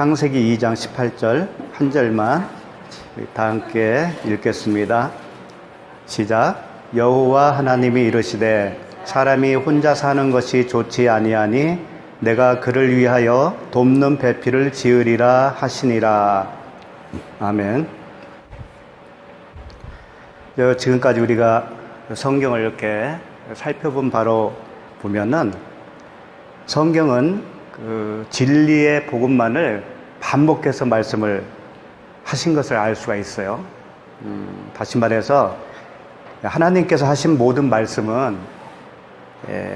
창세기 2장 18절 한 절만 다 함께 읽겠습니다. 시작. 여호와 하나님이 이르시되 사람이 혼자 사는 것이 좋지 아니하니 내가 그를 위하여 돕는 배필을 지으리라 하시니라. 아멘. 지금까지 우리가 성경을 이렇게 살펴본 바로 보면은 성경은 그 진리의 복음만을 반복해서 말씀을 하신 것을 알 수가 있어요. 다시 말해서 하나님께서 하신 모든 말씀은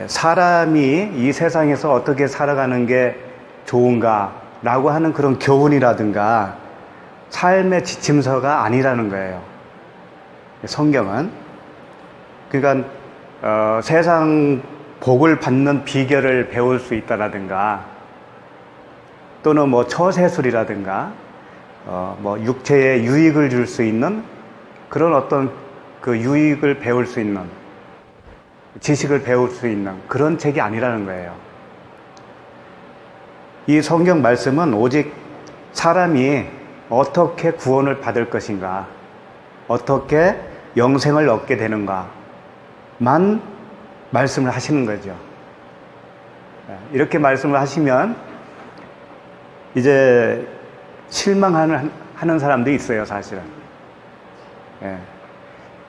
사람이 이 세상에서 어떻게 살아가는 게 좋은가 라고 하는 그런 교훈이라든가 삶의 지침서가 아니라는 거예요. 성경은. 그러니까 세상 복을 받는 비결을 배울 수 있다라든가 또는 처세술이라든가 육체에 유익을 줄 수 있는 그런 어떤 그 유익을 배울 수 있는 지식을 배울 수 있는 그런 책이 아니라는 거예요. 이 성경 말씀은 오직 사람이 어떻게 구원을 받을 것인가, 어떻게 영생을 얻게 되는가만 말씀을 하시는 거죠. 이렇게 말씀을 하시면 이제 실망하는 사람도 있어요, 사실은.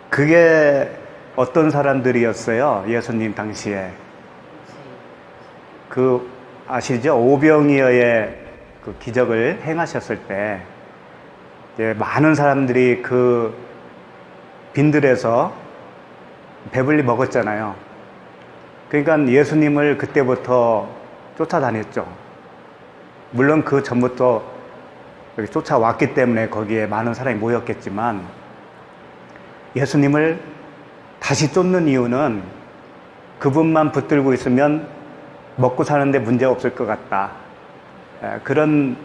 그게 어떤 사람들이었어요, 예수님 당시에? 아시죠? 오병이어의 그 기적을 행하셨을 때, 이제 많은 사람들이 그 빈들에서 배불리 먹었잖아요. 그러니까 예수님을 그때부터 쫓아다녔죠. 물론 그 전부터 여기 쫓아왔기 때문에 거기에 많은 사람이 모였겠지만 예수님을 다시 쫓는 이유는 그분만 붙들고 있으면 먹고 사는데 문제 없을 것 같다. 그런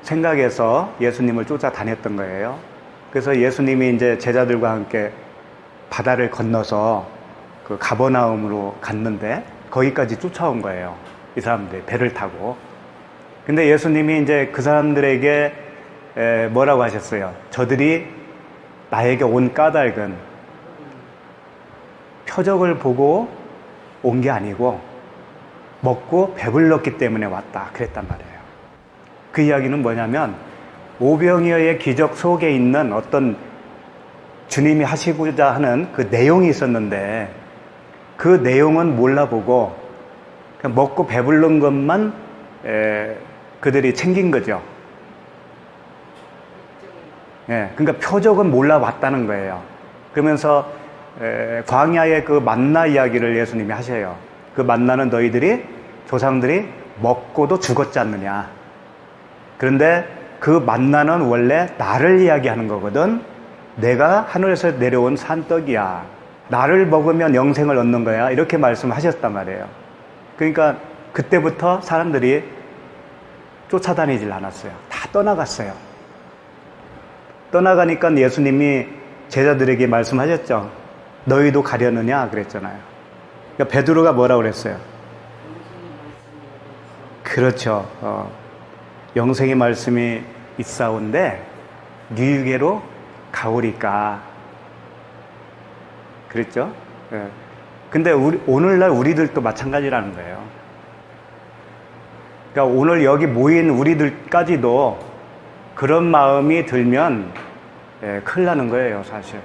생각에서 예수님을 쫓아다녔던 거예요. 그래서 예수님이 이제 제자들과 함께 바다를 건너서 그 가버나움으로 갔는데 거기까지 쫓아온 거예요. 이 사람들 배를 타고. 근데 예수님이 이제 그 사람들에게 뭐라고 하셨어요? 저들이 나에게 온 까닭은 표적을 보고 온 게 아니고 먹고 배불렀기 때문에 왔다. 그랬단 말이에요. 그 이야기는 뭐냐면 오병이어의 기적 속에 있는 어떤 주님이 하시고자 하는 그 내용이 있었는데 그 내용은 몰라보고 그냥 먹고 배부른 것만 그들이 챙긴 거죠. 그러니까 표적은 몰라봤다는 거예요. 그러면서 광야의 그 만나 이야기를 예수님이 하셔요. 그 만나는 너희들이 조상들이 먹고도 죽었지 않느냐. 그런데 그 만나는 원래 나를 이야기하는 거거든. 내가 하늘에서 내려온 산떡이야. 나를 먹으면 영생을 얻는 거야. 이렇게 말씀하셨단 말이에요. 그러니까 그때부터 사람들이 쫓아다니질 않았어요. 다 떠나갔어요. 떠나가니까 예수님이 제자들에게 말씀하셨죠. 너희도 가려느냐 그랬잖아요. 그러니까 베드로가 뭐라고 그랬어요? 그렇죠. 영생의 말씀이 있사온데 유익에로 가오리까 그랬죠. 근데 오늘날 우리들도 마찬가지라는 거예요. 그러니까 오늘 여기 모인 우리들까지도 그런 마음이 들면 큰일 나는 거예요, 사실.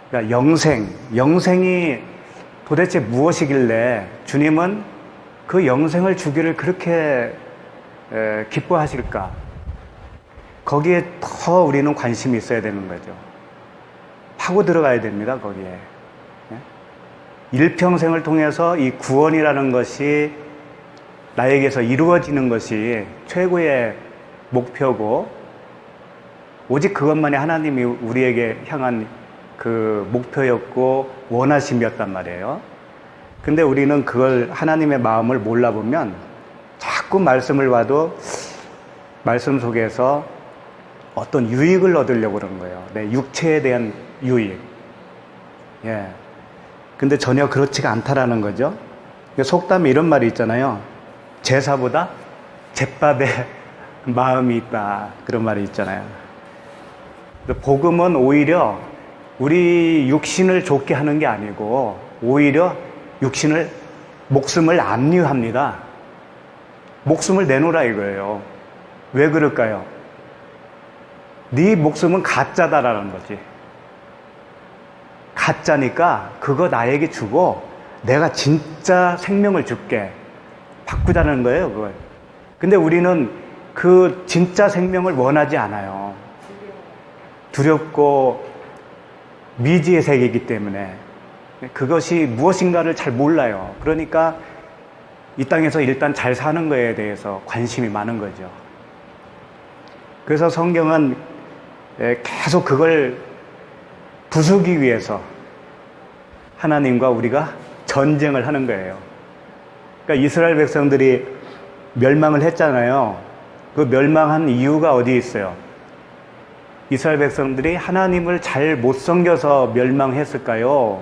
그러니까 영생이 도대체 무엇이길래 주님은 그 영생을 주기를 그렇게 기뻐하실까? 거기에 더 우리는 관심이 있어야 되는 거죠. 파고 들어가야 됩니다, 거기에. 일평생을 통해서 이 구원이라는 것이 나에게서 이루어지는 것이 최고의 목표고 오직 그것만이 하나님이 우리에게 향한 그 목표였고 원하심이었단 말이에요. 근데 우리는 그걸 하나님의 마음을 몰라보면 자꾸 말씀을 봐도 말씀 속에서 어떤 유익을 얻으려고 그러는 거예요. 내 육체에 대한 유익. 근데 전혀 그렇지가 않다라는 거죠. 속담에 이런 말이 있잖아요. 제사보다 제밥에 마음이 있다. 그런 말이 있잖아요. 복음은 오히려 우리 육신을 좋게 하는 게 아니고 오히려 목숨을 압류합니다. 목숨을 내놓으라 이거예요. 왜 그럴까요? 네 목숨은 가짜다라는 거지. 가짜니까 그거 나에게 주고 내가 진짜 생명을 줄게. 바꾸자는 거예요, 그걸. 근데 우리는 그 진짜 생명을 원하지 않아요. 두렵고 미지의 세계이기 때문에 그것이 무엇인가를 잘 몰라요. 그러니까 이 땅에서 일단 잘 사는 거에 대해서 관심이 많은 거죠. 그래서 성경은 계속 그걸 부수기 위해서 하나님과 우리가 전쟁을 하는 거예요. 그러니까 이스라엘 백성들이 멸망을 했잖아요. 그 멸망한 이유가 어디 있어요? 이스라엘 백성들이 하나님을 잘 못 섬겨서 멸망했을까요?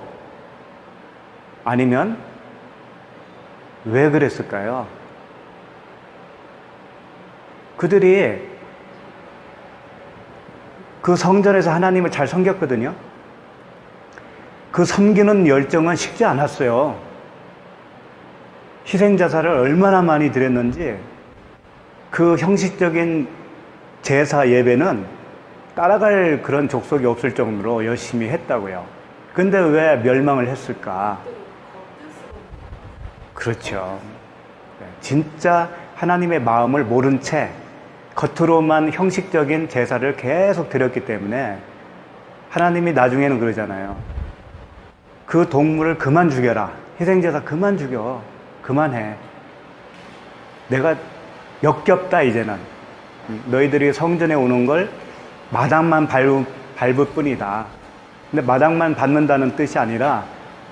아니면 왜 그랬을까요? 그들이 그 성전에서 하나님을 잘 섬겼거든요. 그 섬기는 열정은 식지 않았어요. 희생자사를 얼마나 많이 드렸는지 그 형식적인 제사 예배는 따라갈 그런 족속이 없을 정도로 열심히 했다고요. 근데 왜 멸망을 했을까? 그렇죠. 진짜 하나님의 마음을 모른 채 겉으로만 형식적인 제사를 계속 드렸기 때문에 하나님이 나중에는 그러잖아요. 그 동물을 그만 죽여라. 희생제사 그만 죽여. 그만해. 내가 역겹다 이제는. 너희들이 성전에 오는 걸 마당만 밟을 뿐이다. 근데 마당만 밟는다는 뜻이 아니라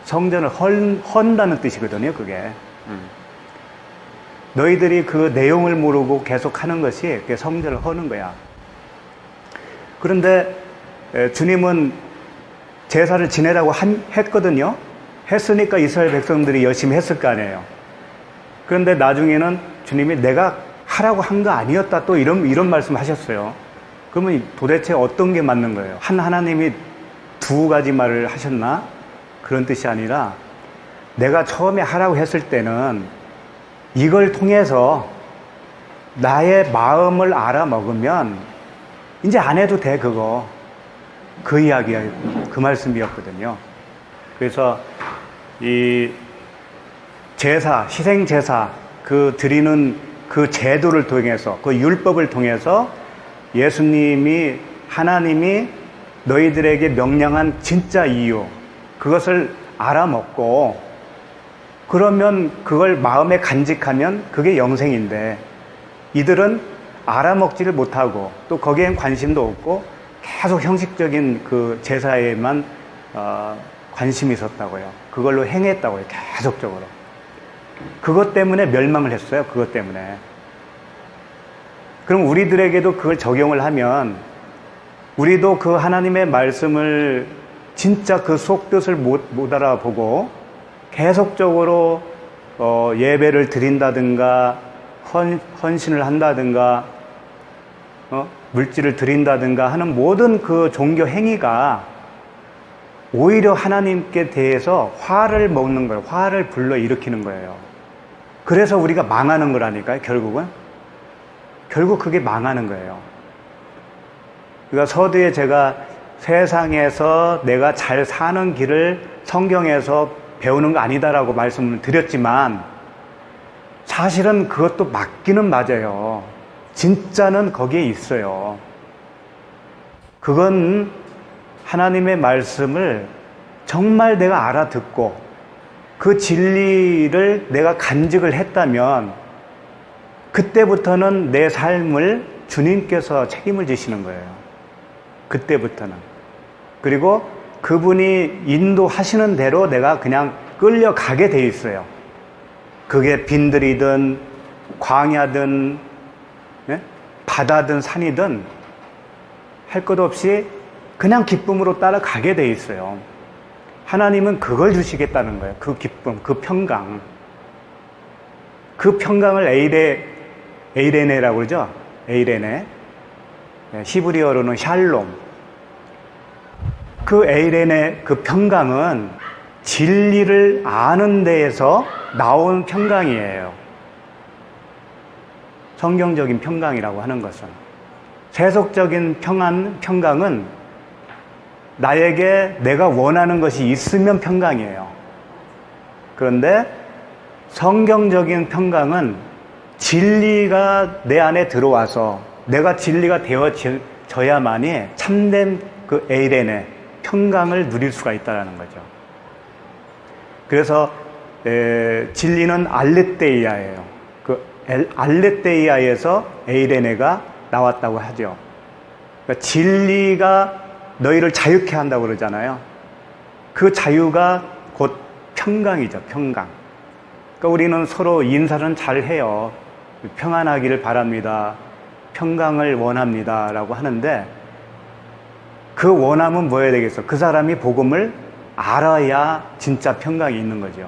성전을 헌다는 뜻이거든요, 그게. 너희들이 그 내용을 모르고 계속 하는 것이 성전을 허는 거야. 그런데 주님은 제사를 지내라고 했거든요. 했으니까 이스라엘 백성들이 열심히 했을 거 아니에요. 그런데 나중에는 주님이 내가 하라고 한 거 아니었다 또 이런 말씀 하셨어요. 그러면 도대체 어떤 게 맞는 거예요? 하나님이 두 가지 말을 하셨나? 그런 뜻이 아니라 내가 처음에 하라고 했을 때는 이걸 통해서 나의 마음을 알아먹으면 이제 안 해도 돼 그거. 그 이야기야, 그 말씀이었거든요. 그래서 이 제사, 희생제사 그 드리는 그 제도를 통해서 그 율법을 통해서 예수님이 하나님이 너희들에게 명령한 진짜 이유 그것을 알아먹고 그러면 그걸 마음에 간직하면 그게 영생인데 이들은 알아먹지를 못하고 또 거기엔 관심도 없고 계속 형식적인 그 제사에만 관심이 있었다고요. 그걸로 행했다고요. 계속적으로. 그것 때문에 멸망을 했어요. 그것 때문에. 그럼 우리들에게도 그걸 적용을 하면 우리도 그 하나님의 말씀을 진짜 그 속뜻을 못 알아보고 계속적으로 예배를 드린다든가 헌신을 한다든가 물질을 드린다든가 하는 모든 그 종교 행위가 오히려 하나님께 대해서 화를 먹는 거예요. 화를 불러일으키는 거예요. 그래서 우리가 망하는 거라니까요. 결국은. 결국 그게 망하는 거예요. 그러니까 서두에 제가 세상에서 내가 잘 사는 길을 성경에서 배우는 거 아니다라고 말씀을 드렸지만 사실은 그것도 맞기는 맞아요. 진짜는 거기에 있어요. 그건 하나님의 말씀을 정말 내가 알아듣고 그 진리를 내가 간직을 했다면 그때부터는 내 삶을 주님께서 책임을 지시는 거예요. 그때부터는. 그리고 그분이 인도하시는 대로 내가 그냥 끌려가게 돼 있어요. 그게 빈들이든 광야든 바다든 산이든 할 것 없이 그냥 기쁨으로 따라가게 돼 있어요. 하나님은 그걸 주시겠다는 거예요. 그 기쁨, 그 평강. 그 평강을 에이레네라고 그러죠. 에이레네. 히브리어로는 샬롬. 그 에이레네 그 평강은 진리를 아는 데에서 나온 평강이에요. 성경적인 평강이라고 하는 것은. 세속적인 평강은 나에게 내가 원하는 것이 있으면 평강이에요. 그런데 성경적인 평강은 진리가 내 안에 들어와서 내가 진리가 되어져야만이 참된 그 에이레네 평강을 누릴 수가 있다는 거죠. 그래서 진리는 알레테이아예요. 그 알레테이아에서 에이레네가 나왔다고 하죠. 그러니까 진리가 너희를 자유케 한다고 그러잖아요. 그 자유가 곧 평강이죠. 평강. 그러니까 우리는 서로 인사는 잘 해요. 평안하기를 바랍니다. 평강을 원합니다. 라고 하는데 그 원함은 뭐여야 되겠어? 그 사람이 복음을 알아야 진짜 평강이 있는 거죠.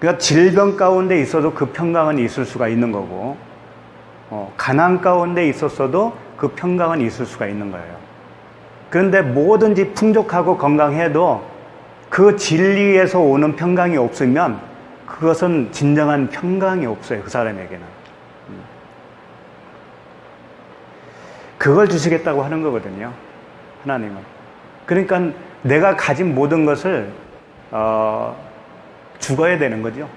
그러니까 질병 가운데 있어도 그 평강은 있을 수가 있는 거고, 가난 가운데 있었어도 그 평강은 있을 수가 있는 거예요. 그런데 뭐든지 풍족하고 건강해도 그 진리에서 오는 평강이 없으면 그것은 진정한 평강이 없어요. 그 사람에게는. 그걸 주시겠다고 하는 거거든요. 하나님은. 그러니까 내가 가진 모든 것을 죽어야 되는 거죠.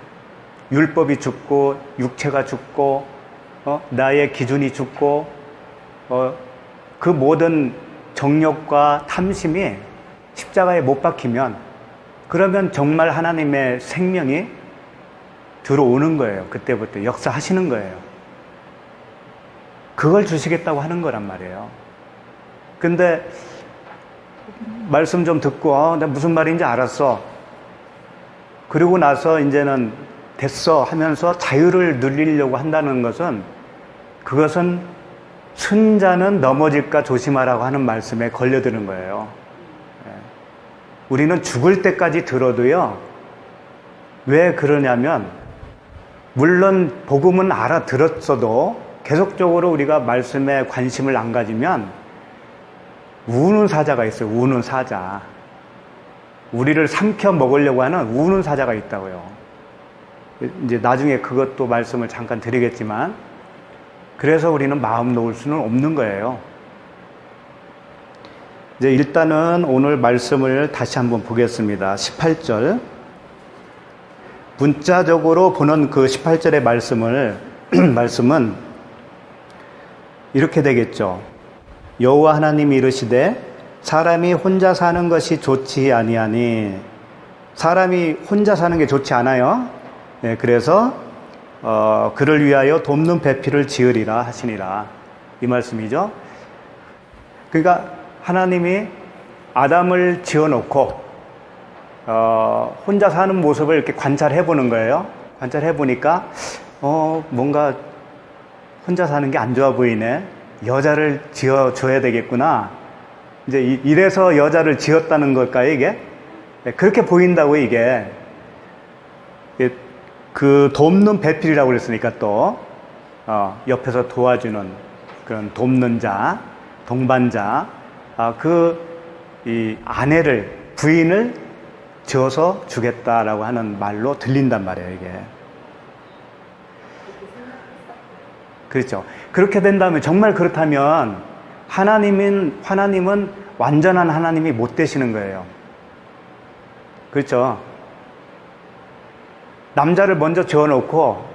율법이 죽고 육체가 죽고 나의 기준이 죽고 그 모든 정욕과 탐심이 십자가에 못 박히면 그러면 정말 하나님의 생명이 들어오는 거예요. 그때부터 역사하시는 거예요. 그걸 주시겠다고 하는 거란 말이에요. 근데 말씀 좀 듣고 내가 무슨 말인지 알았어. 그리고 나서 이제는 됐어 하면서 자유를 누리려고 한다는 것은 그것은 순자는 넘어질까 조심하라고 하는 말씀에 걸려드는 거예요. 우리는 죽을 때까지 들어도요. 왜 그러냐면 물론 복음은 알아들었어도 계속적으로 우리가 말씀에 관심을 안 가지면 우는 사자가 있어요. 우는 사자. 우리를 삼켜 먹으려고 하는 우는 사자가 있다고요. 이제 나중에 그것도 말씀을 잠깐 드리겠지만 그래서 우리는 마음 놓을 수는 없는 거예요. 이제 일단은 오늘 말씀을 다시 한번 보겠습니다. 18절. 문자적으로 보는 그 18절의 말씀은 이렇게 되겠죠. 여호와 하나님이 이르시되 사람이 혼자 사는 것이 좋지 아니하니 사람이 혼자 사는 게 좋지 않아요. 그래서 그를 위하여 돕는 배필을 지으리라 하시니라. 이 말씀이죠. 그러니까 하나님이 아담을 지어놓고 혼자 사는 모습을 이렇게 관찰해 보는 거예요. 관찰해 보니까 뭔가 혼자 사는 게 안 좋아 보이네. 여자를 지어줘야 되겠구나. 이제 이래서 여자를 지었다는 걸까요, 이게? 그렇게 보인다고, 이게. 그 돕는 배필이라고 그랬으니까 또, 옆에서 도와주는 그런 돕는 자, 동반자, 이 아내를, 부인을 지어서 주겠다라고 하는 말로 들린단 말이에요, 이게. 그렇죠. 그렇게 된다면, 정말 그렇다면, 하나님은 완전한 하나님이 못 되시는 거예요. 그렇죠. 남자를 먼저 지어놓고,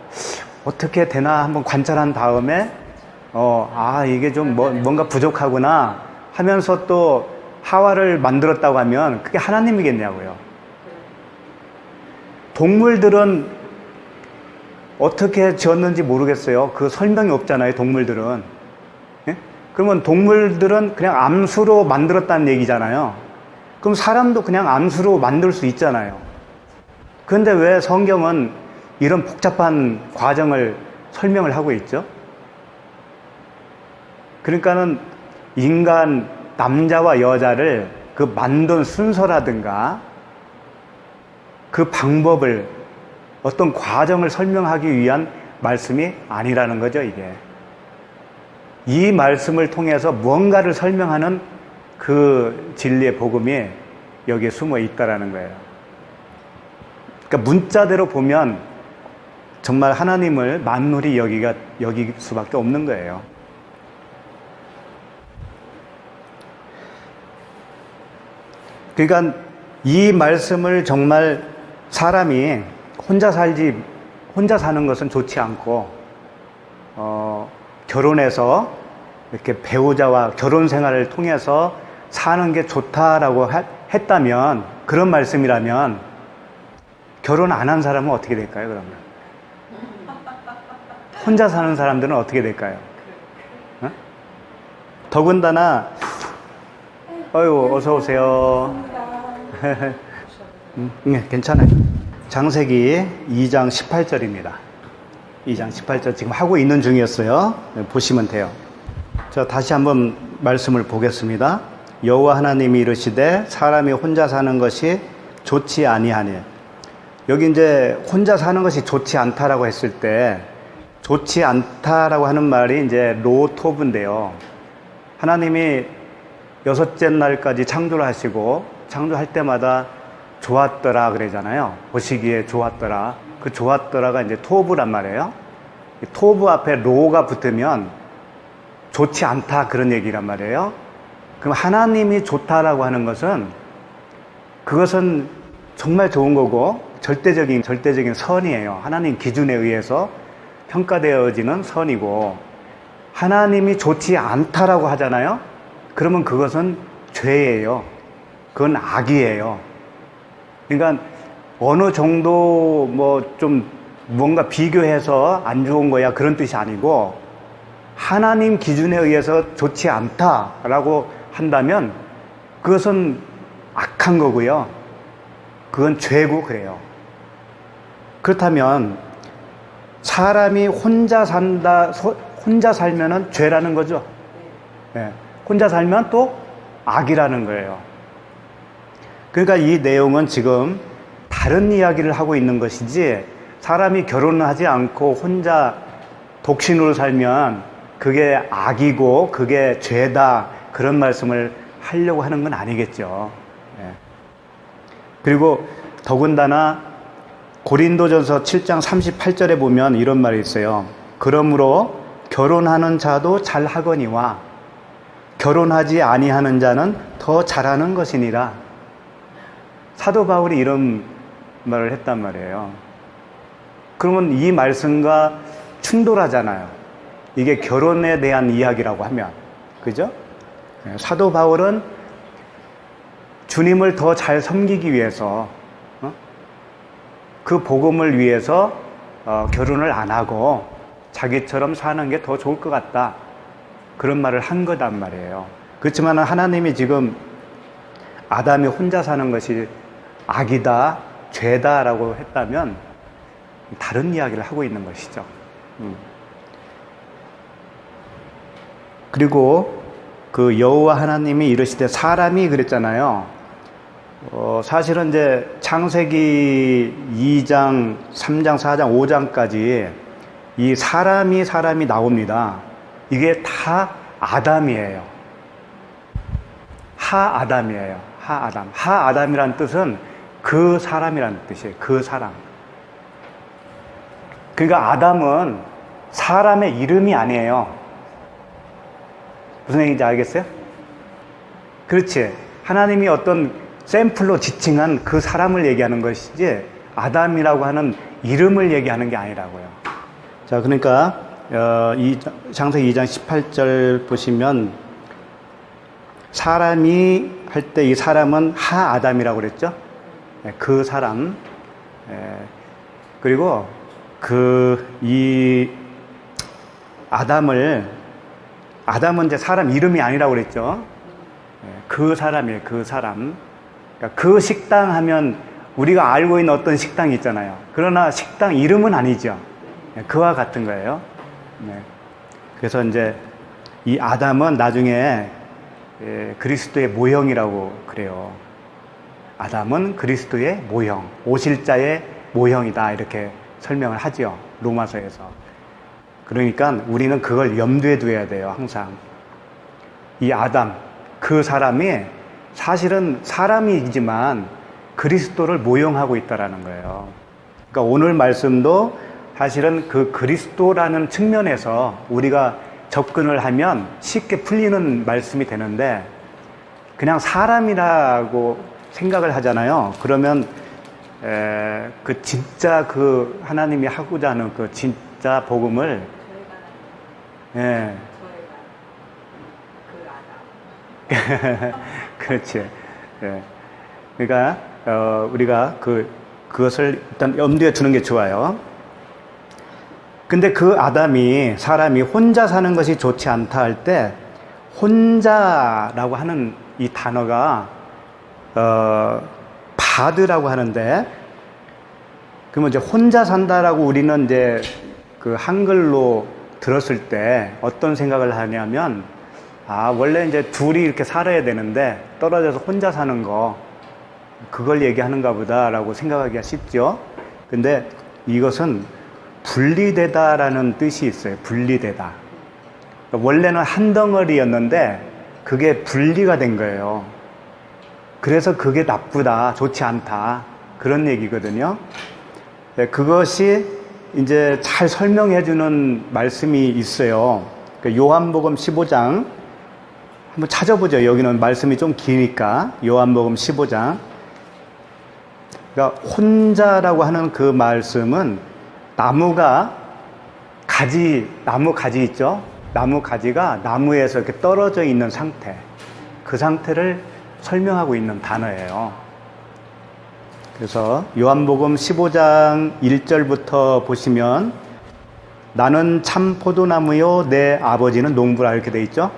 어떻게 되나 한번 관찰한 다음에, 이게 좀 뭔가 부족하구나 하면서 또 하와를 만들었다고 하면, 그게 하나님이겠냐고요. 동물들은 어떻게 지었는지 모르겠어요. 그 설명이 없잖아요, 동물들은. 예? 그러면 동물들은 그냥 암수로 만들었다는 얘기잖아요. 그럼 사람도 그냥 암수로 만들 수 있잖아요. 그런데 왜 성경은 이런 복잡한 과정을 설명을 하고 있죠? 그러니까는 인간, 남자와 여자를 그 만든 순서라든가 그 방법을 어떤 과정을 설명하기 위한 말씀이 아니라는 거죠, 이게. 이 말씀을 통해서 무언가를 설명하는 그 진리의 복음이 여기에 숨어 있다라는 거예요. 그러니까 문자대로 보면 정말 하나님을 만물이 여길 수밖에 없는 거예요. 그러니까 이 말씀을 정말 사람이 혼자 사는 것은 좋지 않고, 결혼해서 이렇게 배우자와 결혼 생활을 통해서 사는 게 좋다라고 했다면, 그런 말씀이라면, 결혼 안 한 사람은 어떻게 될까요, 그러면? 혼자 사는 사람들은 어떻게 될까요? 어? 더군다나, 어서오세요. 네, 괜찮아요. 창세기 2장 18절입니다. 2장 18절 지금 하고 있는 중이었어요. 네, 보시면 돼요. 자, 다시 한번 말씀을 보겠습니다. 여호와 하나님이 이르시되 사람이 혼자 사는 것이 좋지 아니하니. 여기 이제 혼자 사는 것이 좋지 않다라고 했을 때, 좋지 않다라고 하는 말이 이제 로토브인데요. 하나님이 여섯째 날까지 창조를 하시고, 창조할 때마다 좋았더라 그러잖아요. 보시기에 좋았더라. 그 좋았더라가 이제 토브란 말이에요. 토브 앞에 로가 붙으면 좋지 않다 그런 얘기란 말이에요. 그럼 하나님이 좋다라고 하는 것은, 그것은 정말 좋은 거고 절대적인 선이에요. 하나님 기준에 의해서 평가되어지는 선이고, 하나님이 좋지 않다라고 하잖아요. 그러면 그것은 죄예요. 그건 악이에요. 그러니까 어느 정도 좀 뭔가 비교해서 안 좋은 거야 그런 뜻이 아니고, 하나님 기준에 의해서 좋지 않다라고 한다면 그것은 악한 거고요. 그건 죄고 그래요. 그렇다면 사람이 혼자 살면은 죄라는 거죠. 네. 혼자 살면 또 악이라는 거예요. 그러니까 이 내용은 지금 다른 이야기를 하고 있는 것이지, 사람이 결혼을 하지 않고 혼자 독신으로 살면 그게 악이고 그게 죄다 그런 말씀을 하려고 하는 건 아니겠죠. 네. 그리고 더군다나 고린도전서 7장 38절에 보면 이런 말이 있어요. 그러므로 결혼하는 자도 잘하거니와 결혼하지 아니하는 자는 더 잘하는 것이니라. 사도 바울이 이런 말을 했단 말이에요. 그러면 이 말씀과 충돌하잖아요. 이게 결혼에 대한 이야기라고 하면. 그죠? 사도 바울은 주님을 더 잘 섬기기 위해서, 그 복음을 위해서 결혼을 안 하고 자기처럼 사는 게 더 좋을 것 같다. 그런 말을 한 거단 말이에요. 그렇지만 하나님이 지금 아담이 혼자 사는 것이 악이다, 죄다라고 했다면 다른 이야기를 하고 있는 것이죠. 그리고 그 여호와 하나님이 이르시되, 사람이 그랬잖아요. 사실은 이제 창세기 2장, 3장, 4장, 5장까지 이 사람이 나옵니다. 이게 다 아담이에요. 하아담이에요. 하아담. 하아담이라는 뜻은 그 사람이라는 뜻이에요. 그 사람. 그러니까 아담은 사람의 이름이 아니에요. 무슨 얘기인지 알겠어요? 그렇지. 하나님이 어떤 샘플로 지칭한 그 사람을 얘기하는 것이지, 아담이라고 하는 이름을 얘기하는 게 아니라고요. 자, 그러니까 이 창세기 2장 18절 보시면, 사람이 할 때 이 사람은 하아담이라고 그랬죠? 그 사람. 그리고 이 아담은 이제 사람 이름이 아니라고 그랬죠? 그 사람이에요, 그 사람. 그러니까 그 식당 하면 우리가 알고 있는 어떤 식당이 있잖아요. 그러나 식당 이름은 아니죠. 그와 같은 거예요. 그래서 이제 이 아담은 나중에 그리스도의 모형이라고 그래요. 아담은 그리스도의 모형, 오실 자의 모형이다 이렇게 설명을 하죠. 로마서에서. 그러니까 우리는 그걸 염두에 두어야 돼요. 항상. 이 아담, 그 사람이 사실은 사람이지만 그리스도를 모형하고 있다라는 거예요. 그러니까 오늘 말씀도 사실은 그 그리스도라는 측면에서 우리가 접근을 하면 쉽게 풀리는 말씀이 되는데 그냥 사람이라고 생각을 하잖아요. 그러면 그 진짜 그 하나님이 하고자 하는 그 진짜 복음을 예. 그렇지. 예. 그러니까 우리가 그것을 일단 염두에 두는 게 좋아요. 근데 그 아담이 사람이 혼자 사는 것이 좋지 않다 할 때 혼자라고 하는 이 단어가 바드라고 하는데 그러면 이제 혼자 산다라고 우리는 이제 그 한글로 들었을 때 어떤 생각을 하냐면 원래 이제 둘이 이렇게 살아야 되는데 떨어져서 혼자 사는 거 그걸 얘기하는가 보다라고 생각하기가 쉽죠. 근데 이것은 분리되다라는 뜻이 있어요. 분리되다. 그러니까 원래는 한 덩어리였는데 그게 분리가 된 거예요. 그래서 그게 나쁘다, 좋지 않다 그런 얘기거든요. 그것이 이제 잘 설명해 주는 말씀이 있어요. 요한복음 15장 한번 찾아보죠. 여기는 말씀이 좀 기니까 요한복음 15장. 그러니까 혼자라고 하는 그 말씀은 나무가 나무 가지 있죠? 나무 가지가 나무에서 이렇게 떨어져 있는 상태, 그 상태를 설명하고 있는 단어예요. 그래서 요한복음 15장 1절부터 보시면 나는 참 포도나무요 내 아버지는 농부라 이렇게 돼 있죠.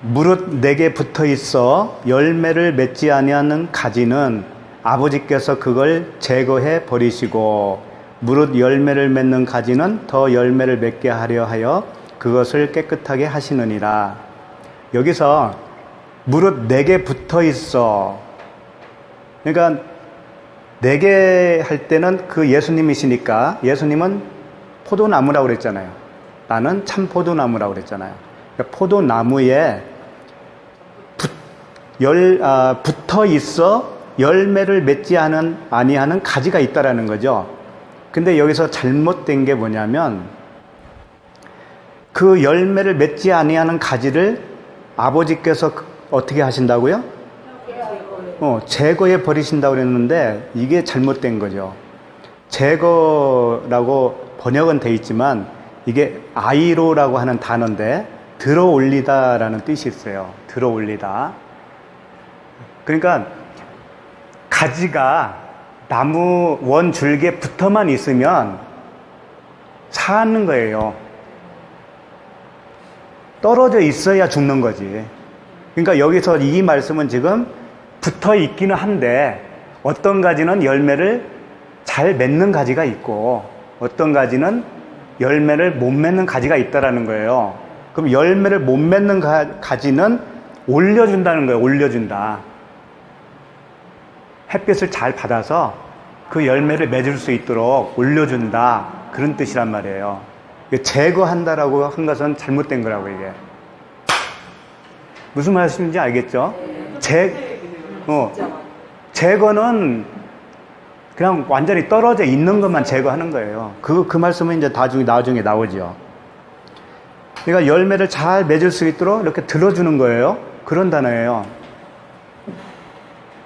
무릇 내게 붙어 있어 열매를 맺지 아니하는 가지는 아버지께서 그걸 제거해 버리시고 무릇 열매를 맺는 가지는 더 열매를 맺게 하려 하여 그것을 깨끗하게 하시느니라. 여기서 무릇 내게 붙어 있어. 그러니까 내게 할 때는 그 예수님이시니까 예수님은 포도나무라고 그랬잖아요. 나는 참 포도나무라고 그랬잖아요. 그러니까 포도나무에 붙어 있어 열매를 맺지 아니하는 가지가 있다라는 거죠. 근데 여기서 잘못된 게 뭐냐면 그 열매를 맺지 아니하는 가지를 아버지께서 어떻게 하신다고요? 제거해 버리신다고 그랬는데 이게 잘못된 거죠. 제거라고 번역은 돼 있지만 이게 아이로라고 하는 단어인데 들어 올리다라는 뜻이 있어요. 들어 올리다. 그러니까 가지가 나무 원 줄기에 붙어만 있으면 사는 거예요. 떨어져 있어야 죽는 거지. 그러니까 여기서 이 말씀은 지금 붙어 있기는 한데 어떤 가지는 열매를 잘 맺는 가지가 있고 어떤 가지는 열매를 못 맺는 가지가 있다라는 거예요. 그럼 열매를 못 맺는 가지는 올려준다는 거예요. 올려준다. 햇빛을 잘 받아서 그 열매를 맺을 수 있도록 올려준다. 그런 뜻이란 말이에요. 제거한다라고 한 것은 잘못된 거라고 이게. 무슨 말씀인지 알겠죠? 제거는 그냥 완전히 떨어져 있는 것만 제거하는 거예요. 그 말씀은 이제 나중에 나오죠. 그러니까 열매를 잘 맺을 수 있도록 이렇게 들어주는 거예요. 그런 단어예요.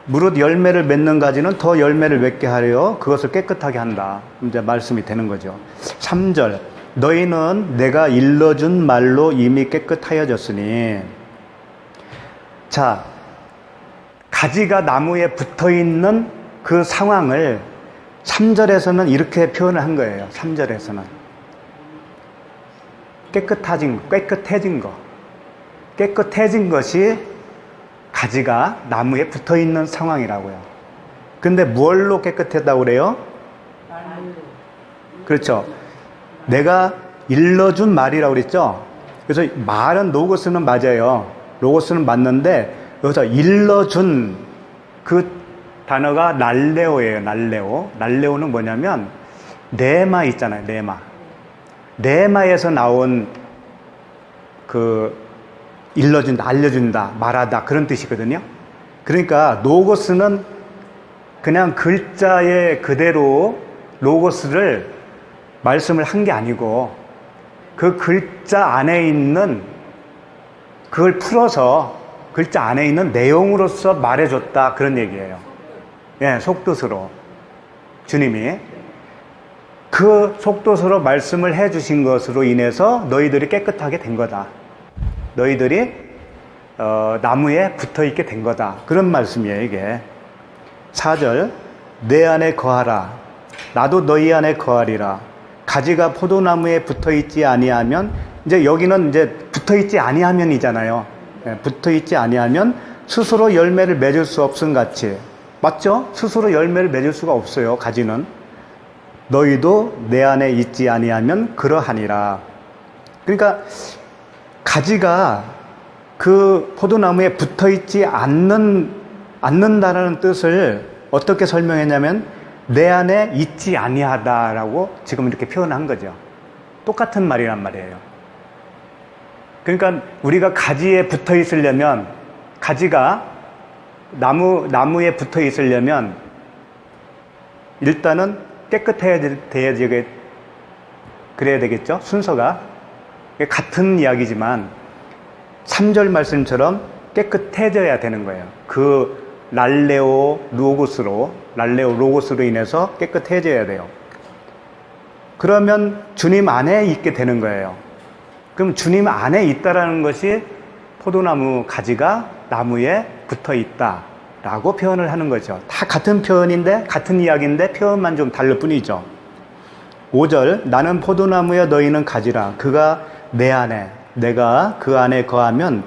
무릇 열매를 맺는 가지는 더 열매를 맺게 하려 그것을 깨끗하게 한다. 이제 말씀이 되는 거죠. 3절. 너희는 내가 일러준 말로 이미 깨끗하여졌으니. 자, 가지가 나무에 붙어 있는 그 상황을 3절에서는 이렇게 표현을 한 거예요. 3절에서는. 깨끗해진 거. 깨끗해진 것이 가지가 나무에 붙어 있는 상황이라고요. 근데 뭘로 깨끗했다고 그래요? 그렇죠. 내가 일러준 말이라고 그랬죠. 그래서 말은 로고스는 맞아요. 로고스는 맞는데 여기서 일러준 그 단어가 날레오예요. 날레오. 날레오는 뭐냐면 네마 있잖아요. 네마. 네마에서 나온 일러준다, 알려준다, 말하다 그런 뜻이거든요. 그러니까 로고스는 그냥 글자의 그대로 로고스를 말씀을 한 게 아니고 그 글자 안에 있는 그걸 풀어서 글자 안에 있는 내용으로서 말해줬다 그런 얘기예요. 예, 속뜻으로 주님이 그 속뜻으로 말씀을 해주신 것으로 인해서 너희들이 깨끗하게 된 거다. 너희들이 나무에 붙어있게 된 거다. 그런 말씀이에요, 이게. 4절, 내 안에 거하라. 나도 너희 안에 거하리라. 가지가 포도나무에 붙어있지 아니하면, 이제 여기는 이제 붙어있지 아니하면이잖아요. 붙어있지 아니하면 스스로 열매를 맺을 수 없음 같이. 맞죠? 스스로 열매를 맺을 수가 없어요, 가지는. 너희도 내 안에 있지 아니하면 그러하니라. 그러니까 가지가 그 포도나무에 붙어있지 않는다라는 뜻을 어떻게 설명했냐면 내 안에 있지 아니하다라고 지금 이렇게 표현한 거죠. 똑같은 말이란 말이에요. 그러니까 우리가 가지에 붙어 있으려면, 가지가 나무에 붙어 있으려면 일단은 깨끗해야 그래야 되겠죠? 순서가. 같은 이야기지만 3절 말씀처럼 깨끗해져야 되는 거예요. 그 랄레오 로고스로 인해서 깨끗해져야 돼요. 그러면 주님 안에 있게 되는 거예요. 그럼 주님 안에 있다라는 것이 포도나무 가지가 나무에 붙어 있다라고 표현을 하는 거죠. 다 같은 표현인데, 같은 이야기인데 표현만 좀 다를 뿐이죠. 5절, 나는 포도나무여 너희는 가지라. 그가 내 안에, 내가 그 안에 거하면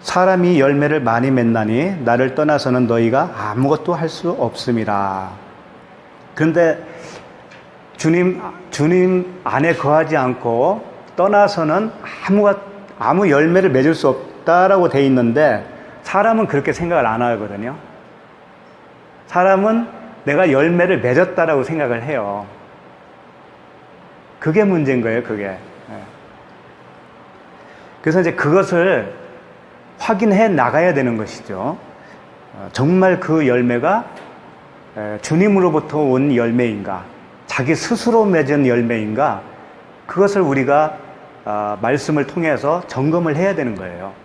사람이 열매를 많이 맺나니 나를 떠나서는 너희가 아무것도 할 수 없음이라. 그런데 주님 안에 거하지 않고 떠나서는 아무 열매를 맺을 수 없다라고 돼 있는데, 사람은 그렇게 생각을 안 하거든요. 사람은 내가 열매를 맺었다라고 생각을 해요. 그게 문제인 거예요, 그게. 그래서 이제 그것을 확인해 나가야 되는 것이죠. 정말 그 열매가 주님으로부터 온 열매인가, 자기 스스로 맺은 열매인가, 그것을 우리가 말씀을 통해서 점검을 해야 되는 거예요.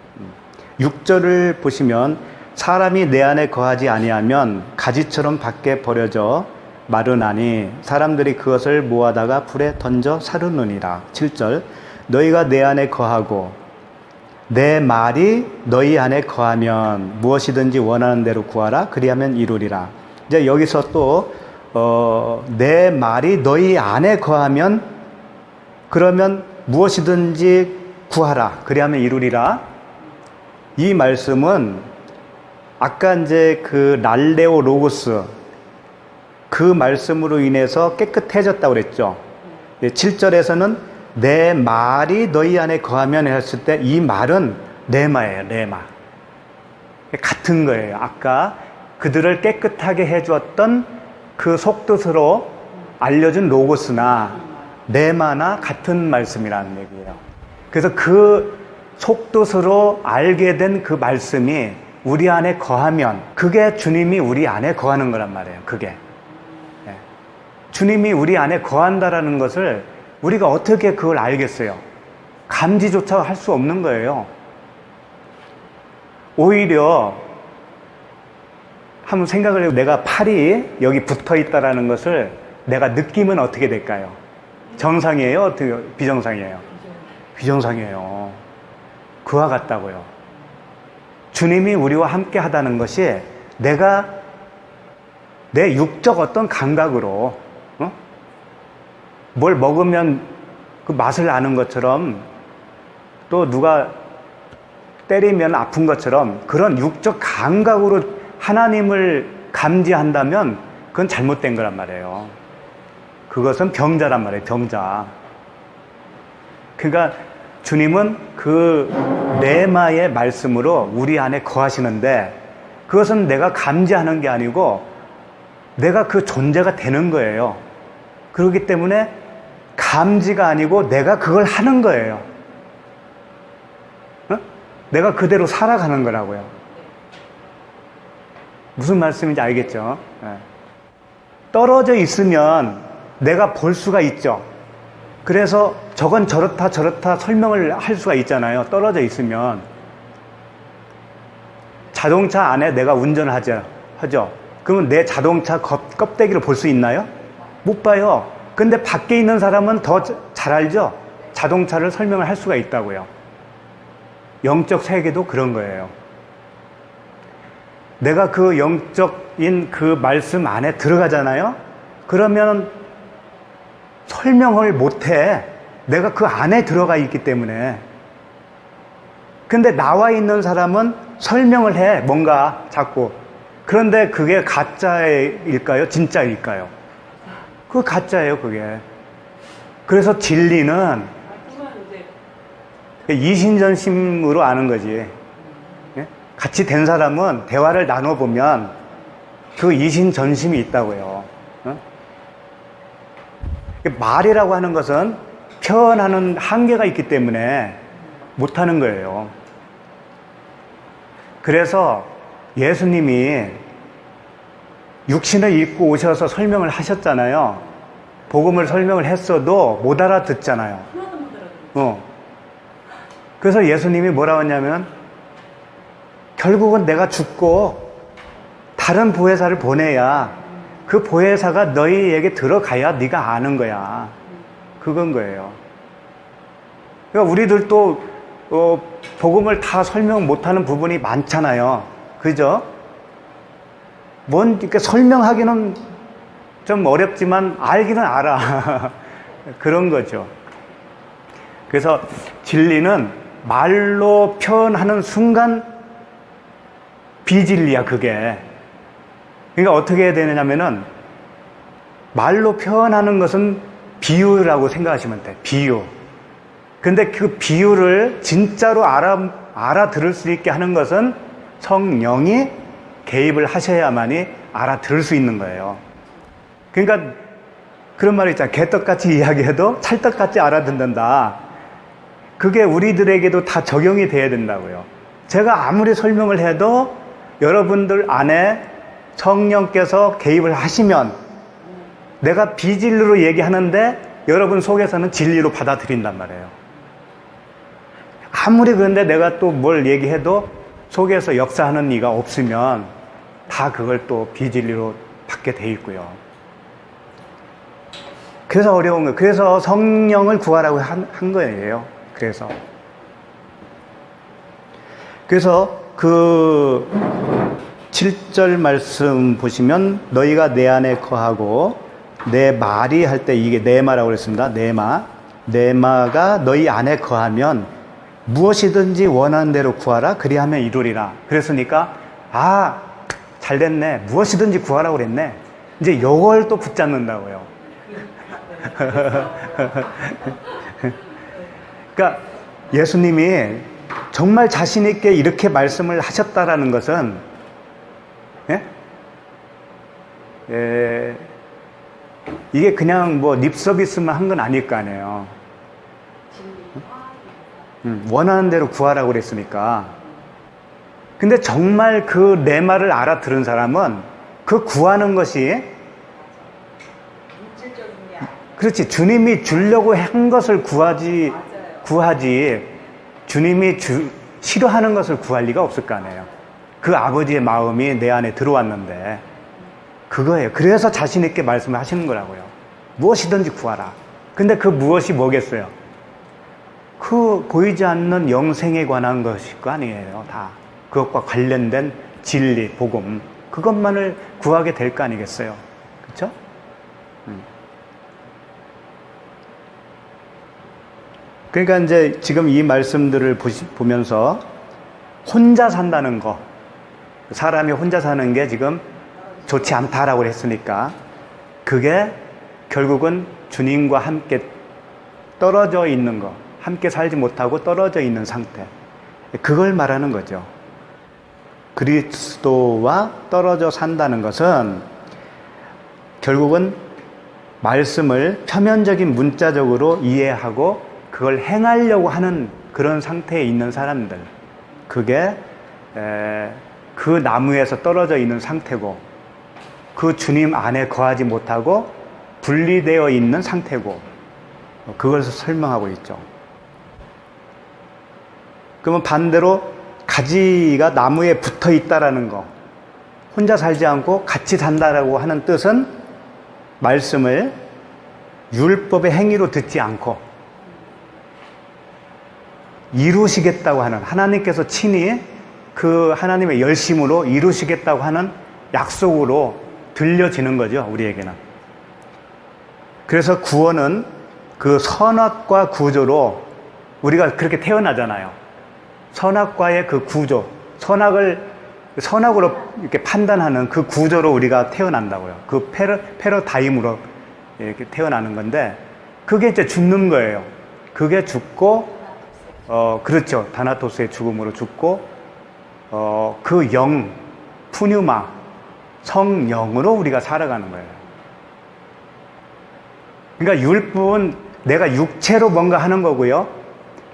6절을 보시면 사람이 내 안에 거하지 아니하면 가지처럼 밖에 버려져 마르나니 사람들이 그것을 모아다가 불에 던져 사르느니라. 7절, 너희가 내 안에 거하고 내 말이 너희 안에 거하면 무엇이든지 원하는 대로 구하라. 그리하면 이루리라. 이제 여기서 또 내 말이 너희 안에 거하면, 그러면 무엇이든지 구하라. 그리하면 이루리라. 이 말씀은 아까 이제 그 랄레오 로고스, 그 말씀으로 인해서 깨끗해졌다고 그랬죠. 7절에서는 내 말이 너희 안에 거하면 했을 때 이 말은 레마예요, 레마. 같은 거예요. 아까 그들을 깨끗하게 해주었던 그 속뜻으로 알려준 로고스나 레마나 같은 말씀이라는 얘기예요. 그래서 그 속뜻으로 알게 된 그 말씀이 우리 안에 거하면 그게 주님이 우리 안에 거하는 거란 말이에요. 그게. 주님이 우리 안에 거한다라는 것을 우리가 어떻게 그걸 알겠어요? 감지조차 할 수 없는 거예요. 오히려 한번 생각을 해요. 내가 팔이 여기 붙어 있다라는 것을 내가 느끼면 어떻게 될까요? 정상이에요? 어떻게 비정상이에요? 비정상이에요. 그와 같다고요. 주님이 우리와 함께 하다는 것이 내가 내 육적 어떤 감각으로 뭘 먹으면 그 맛을 아는 것처럼, 또 누가 때리면 아픈 것처럼 그런 육적 감각으로 하나님을 감지한다면 그건 잘못된 거란 말이에요. 그것은 병자란 말이에요. 병자. 그러니까 주님은 그 레마의 말씀으로 우리 안에 거하시는데, 그것은 내가 감지하는 게 아니고 내가 그 존재가 되는 거예요. 그렇기 때문에 감지가 아니고 내가 그걸 하는 거예요. 어? 내가 그대로 살아가는 거라고요. 무슨 말씀인지 알겠죠? 네. 떨어져 있으면 내가 볼 수가 있죠. 그래서 저건 저렇다 저렇다 설명을 할 수가 있잖아요. 떨어져 있으면. 자동차 안에 내가 운전을 하죠. 그러면 내 자동차 껍데기를 볼 수 있나요? 못 봐요. 근데 밖에 있는 사람은 더 잘 알죠? 자동차를 설명을 할 수가 있다고요. 영적 세계도 그런 거예요. 내가 그 영적인 그 말씀 안에 들어가잖아요? 그러면 설명을 못해. 내가 그 안에 들어가 있기 때문에. 근데 나와 있는 사람은 설명을 해. 뭔가 자꾸. 그런데 그게 가짜일까요? 진짜일까요? 그거 가짜예요, 그게. 그래서 진리는 이신전심으로 아는 거지. 같이 된 사람은 대화를 나눠보면 그 이신전심이 있다고요. 말이라고 하는 것은 표현하는 한계가 있기 때문에 못하는 거예요. 그래서 예수님이 육신을 입고 오셔서 설명을 하셨잖아요. 복음을 설명을 했어도 못 알아듣잖아요. 그래서 예수님이 뭐라고 했냐면 결국은 내가 죽고 다른 보혜사를 보내야 그 보혜사가 너희에게 들어가야 네가 아는 거야. 그건 거예요. 그러니까 우리들도 복음을 다 설명 못하는 부분이 많잖아요. 그죠? 이렇게 설명하기는 좀 어렵지만 알기는 알아. 그런 거죠. 그래서 진리는 말로 표현하는 순간 비진리야, 그게. 그러니까 어떻게 해야 되느냐면은 말로 표현하는 것은 비유라고 생각하시면 돼. 비유. 근데 그 비유를 진짜로 알아들을 수 있게 하는 것은 성령이 개입을 하셔야만이 알아들을 수 있는 거예요. 그러니까 그런 말이 있잖아요. 개떡같이 이야기해도 찰떡같이 알아듣는다. 그게 우리들에게도 다 적용이 돼야 된다고요. 제가 아무리 설명을 해도 여러분들 안에 성령께서 개입을 하시면 내가 비진리로 얘기하는데 여러분 속에서는 진리로 받아들인단 말이에요. 아무리 그런데 내가 또 뭘 얘기해도 속에서 역사하는 이가 없으면 다 그걸 또 비진리로 받게 돼 있고요. 그래서 어려운 거예요. 그래서 성령을 구하라고 한 거예요. 그래서 그 7절 말씀 보시면 너희가 내 안에 거하고 내 말이 할 때 이게 내마라고 그랬습니다. 내마가 너희 안에 거하면 무엇이든지 원하는 대로 구하라 그리하면 이루리라. 그랬으니까 잘 됐네. 무엇이든지 구하라고 그랬네. 이제 요걸 또 붙잡는다고요. 그러니까 예수님이 정말 자신 있게 이렇게 말씀을 하셨다라는 것은 이게 그냥 뭐 립서비스만 한 건 아닐 거 아니에요. 원하는 대로 구하라고 그랬으니까. 근데 정말 그 내 말을 알아들은 사람은 그 구하는 것이 그렇지. 주님이 주려고 한 것을 구하지 주님이 싫어하는 것을 구할 리가 없을 거 아니에요. 그 아버지의 마음이 내 안에 들어왔는데 그거예요. 그래서 자신 있게 말씀을 하시는 거라고요. 무엇이든지 구하라. 근데 그 무엇이 뭐겠어요? 그 보이지 않는 영생에 관한 것일 거 아니에요. 다 그것과 관련된 진리, 복음 그것만을 구하게 될 거 아니겠어요? 그렇죠? 그러니까 이제 지금 이 말씀들을 보면서 혼자 산다는 거, 사람이 혼자 사는 게 지금 좋지 않다라고 했으니까 그게 결국은 주님과 함께 떨어져 있는 거, 함께 살지 못하고 떨어져 있는 상태, 그걸 말하는 거죠. 그리스도와 떨어져 산다는 것은 결국은 말씀을 표면적인 문자적으로 이해하고 그걸 행하려고 하는 그런 상태에 있는 사람들, 그게 그 나무에서 떨어져 있는 상태고, 그 주님 안에 거하지 못하고 분리되어 있는 상태고, 그것을 설명하고 있죠. 그러면 반대로 가지가 나무에 붙어 있다라는 거, 혼자 살지 않고 같이 산다라고 하는 뜻은 말씀을 율법의 행위로 듣지 않고 이루시겠다고 하는, 하나님께서 친히 그 하나님의 열심으로 이루시겠다고 하는 약속으로 들려지는 거죠, 우리에게는. 그래서 구원은 그 선악과 구조로 우리가 그렇게 태어나잖아요. 선악과의 그 구조, 선악으로 이렇게 판단하는 그 구조로 우리가 태어난다고요. 그 패러다임으로 이렇게 태어나는 건데, 그게 이제 죽는 거예요. 그게 죽고, 그렇죠. 다나토스의 죽음으로 죽고, 그 영, 푸뉴마, 성령으로 우리가 살아가는 거예요. 그러니까 율법은 내가 육체로 뭔가 하는 거고요.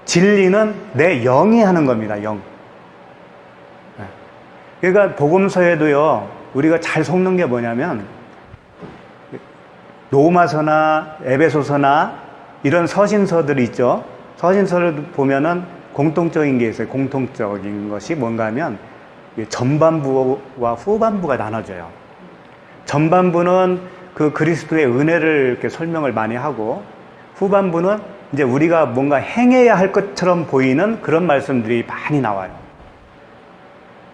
진리는 내 영이 하는 겁니다, 영. 그러니까 복음서에도요, 우리가 잘 속는 게 뭐냐면, 로마서나 에베소서나 이런 서신서들이 있죠. 서신서를 보면은 공통적인 게 있어요. 공통적인 것이 뭔가 하면 전반부와 후반부가 나눠져요. 전반부는 그 그리스도의 은혜를 이렇게 설명을 많이 하고, 후반부는 이제 우리가 뭔가 행해야 할 것처럼 보이는 그런 말씀들이 많이 나와요.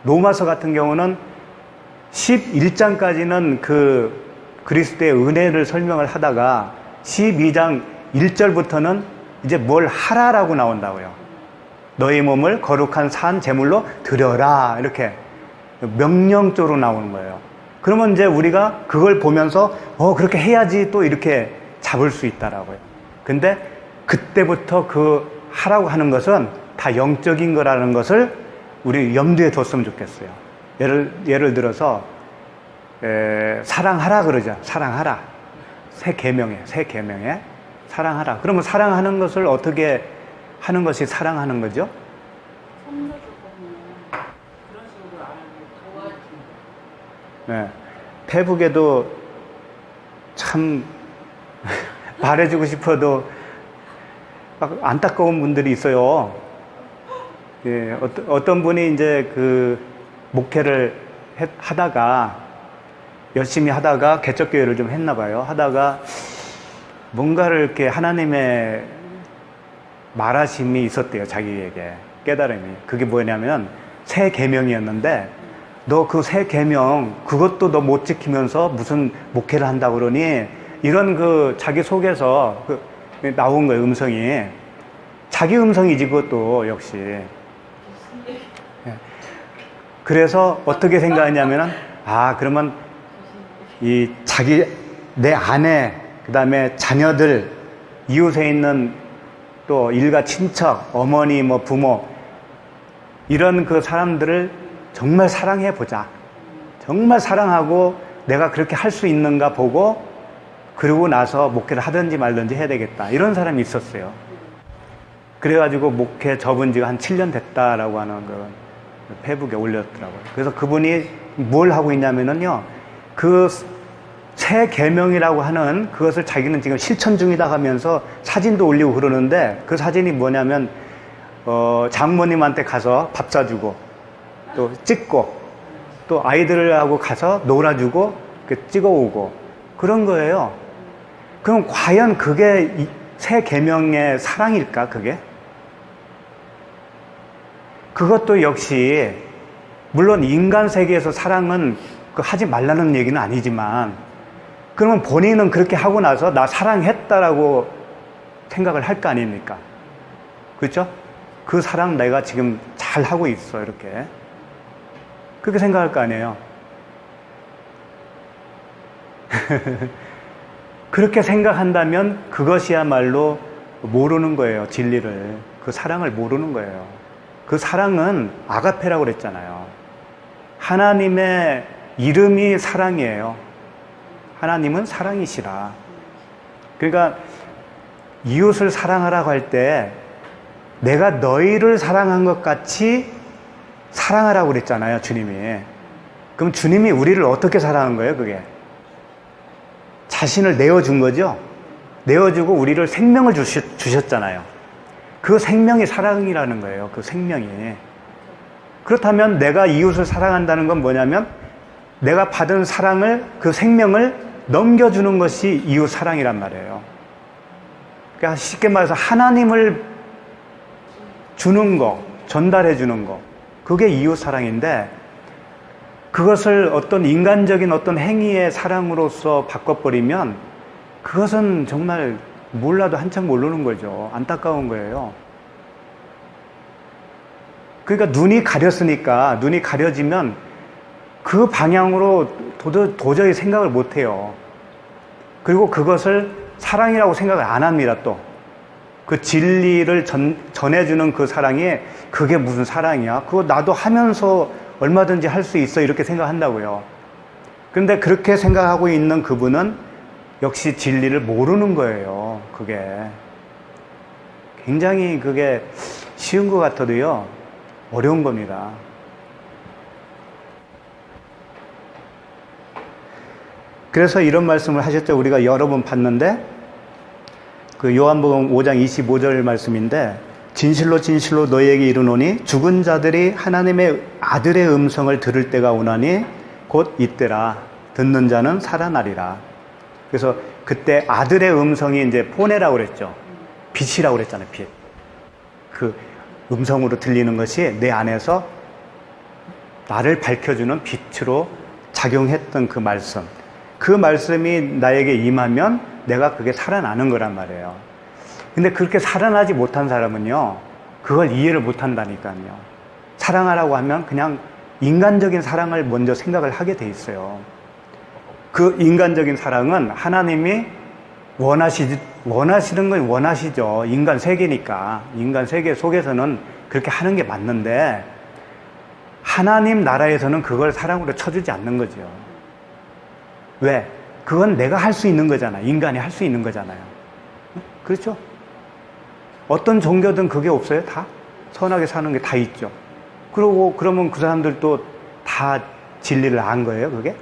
로마서 같은 경우는 11장까지는 그 그리스도의 은혜를 설명을 하다가 12장 1절부터는 이제 뭘 하라라고 나온다고요. 너희 몸을 거룩한 산 제물로 드려라, 이렇게 명령조로 나오는 거예요. 그러면 이제 우리가 그걸 보면서 그렇게 해야지 또 이렇게 잡을 수 있다라고요. 근데 그때부터 그 하라고 하는 것은 다 영적인 거라는 것을 우리 염두에 뒀으면 좋겠어요. 예를 들어서 사랑하라 그러죠. 사랑하라. 새 계명에 사랑하라. 그러면 사랑하는 것을 어떻게 하는 것이 사랑하는 거죠? 그런 식으로 안 하는 네. 페북에도 참 말해주고 싶어도 막 안타까운 분들이 있어요. 예, 어떤 분이 이제 그 목회를 하다가 열심히 하다가 개척교회를 좀 했나 봐요. 하다가 뭔가를 이렇게 하나님의 말하심이 있었대요. 자기에게 깨달음이. 그게 뭐냐면 새 계명이었는데, 너 그 새 계명 그것도 너 못 지키면서 무슨 목회를 한다고 그러니, 이런 그 자기 속에서 나온 거예요. 음성이. 자기 음성이지 그것도 역시. 그래서 어떻게 생각하냐면은, 그러면 이 자기 내 아내, 그 다음에 자녀들, 이웃에 있는 또 일가 친척, 어머니, 뭐 부모, 이런 그 사람들을 정말 사랑해 보자. 정말 사랑하고 내가 그렇게 할 수 있는가 보고, 그러고 나서 목회를 하든지 말든지 해야 되겠다. 이런 사람이 있었어요. 그래가지고 목회 접은 지가 한 7년 됐다라고 하는 그 페북에 올렸더라고요. 그래서 그분이 뭘 하고 있냐면은요, 그 새 계명이라고 하는 그것을 자기는 지금 실천 중이다 하면서 사진도 올리고 그러는데, 그 사진이 뭐냐면 장모님한테 가서 밥 사주고 또 찍고 또 아이들하고 가서 놀아주고 찍어오고 그런 거예요. 그럼 과연 그게 새 계명의 사랑일까? 그것도 역시 물론 인간 세계에서 사랑은 하지 말라는 얘기는 아니지만, 그러면 본인은 그렇게 하고 나서 나 사랑했다라고 생각을 할 거 아닙니까? 그렇죠? 그 사랑 내가 지금 잘 하고 있어, 이렇게. 그렇게 생각할 거 아니에요. 그렇게 생각한다면 그것이야말로 모르는 거예요, 진리를. 그 사랑을 모르는 거예요. 그 사랑은 아가페라고 그랬잖아요. 하나님의 이름이 사랑이에요. 하나님은 사랑이시라. 그러니까 이웃을 사랑하라고 할 때 내가 너희를 사랑한 것 같이 사랑하라고 그랬잖아요, 주님이. 그럼 주님이 우리를 어떻게 사랑한 거예요, 그게? 자신을 내어준 거죠? 내어주고 우리를 생명을 주셨잖아요. 그 생명이 사랑이라는 거예요, 그 생명이. 그렇다면 내가 이웃을 사랑한다는 건 뭐냐면 내가 받은 사랑을, 그 생명을 넘겨주는 것이 이웃 사랑이란 말이에요. 그러니까 쉽게 말해서 하나님을 주는 거, 전달해 주는 거, 그게 이웃 사랑인데 그것을 어떤 인간적인 어떤 행위의 사랑으로서 바꿔버리면 그것은 정말 몰라도 한참 모르는 거죠. 안타까운 거예요. 그러니까 눈이 가렸으니까, 눈이 가려지면 그 방향으로 도저히 생각을 못 해요. 그리고 그것을 사랑이라고 생각을 안 합니다, 또. 그 진리를 전해주는 그 사랑이 그게 무슨 사랑이야? 그거 나도 하면서 얼마든지 할 수 있어. 이렇게 생각한다고요. 그런데 그렇게 생각하고 있는 그분은 역시 진리를 모르는 거예요. 그게. 굉장히 그게 쉬운 것 같아도요, 어려운 겁니다. 그래서 이런 말씀을 하셨죠. 우리가 여러 번 봤는데, 그 요한복음 5장 25절 말씀인데, 진실로 진실로 너희에게 이르노니 죽은 자들이 하나님의 아들의 음성을 들을 때가 오나니 곧 이때라. 듣는 자는 살아나리라. 그래서 그때 아들의 음성이 이제 포네라고 그랬죠. 빛이라고 그랬잖아요, 빛. 그 음성으로 들리는 것이 내 안에서 나를 밝혀주는 빛으로 작용했던 그 말씀. 그 말씀이 나에게 임하면 내가 그게 살아나는 거란 말이에요. 근데 그렇게 살아나지 못한 사람은요, 그걸 이해를 못 한다니까요. 사랑하라고 하면 그냥 인간적인 사랑을 먼저 생각을 하게 돼 있어요. 그 인간적인 사랑은 하나님이 원하시는 건 원하시죠. 인간 세계니까. 인간 세계 속에서는 그렇게 하는 게 맞는데, 하나님 나라에서는 그걸 사랑으로 쳐주지 않는 거죠. 왜? 그건 내가 할 수 있는 거잖아요. 인간이 할 수 있는 거잖아요. 그렇죠? 어떤 종교든 그게 없어요? 다? 선하게 사는 게 다 있죠. 그러면 그 사람들도 다 진리를 안 거예요, 그게?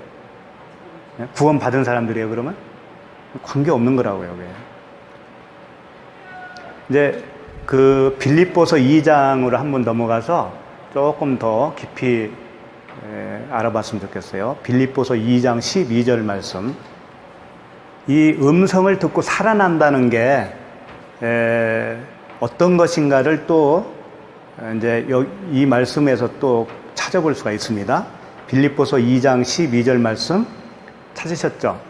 구원 받은 사람들이에요, 그러면? 관계 없는 거라고요, 그게. 이제 그 빌립보서 2장으로 한번 넘어가서 조금 더 깊이 알아봤으면 좋겠어요. 빌립보서 2장 12절 말씀. 이 음성을 듣고 살아난다는 게 어떤 것인가를 또 이제 이 말씀에서 또 찾아볼 수가 있습니다. 빌립보서 2장 12절 말씀 찾으셨죠?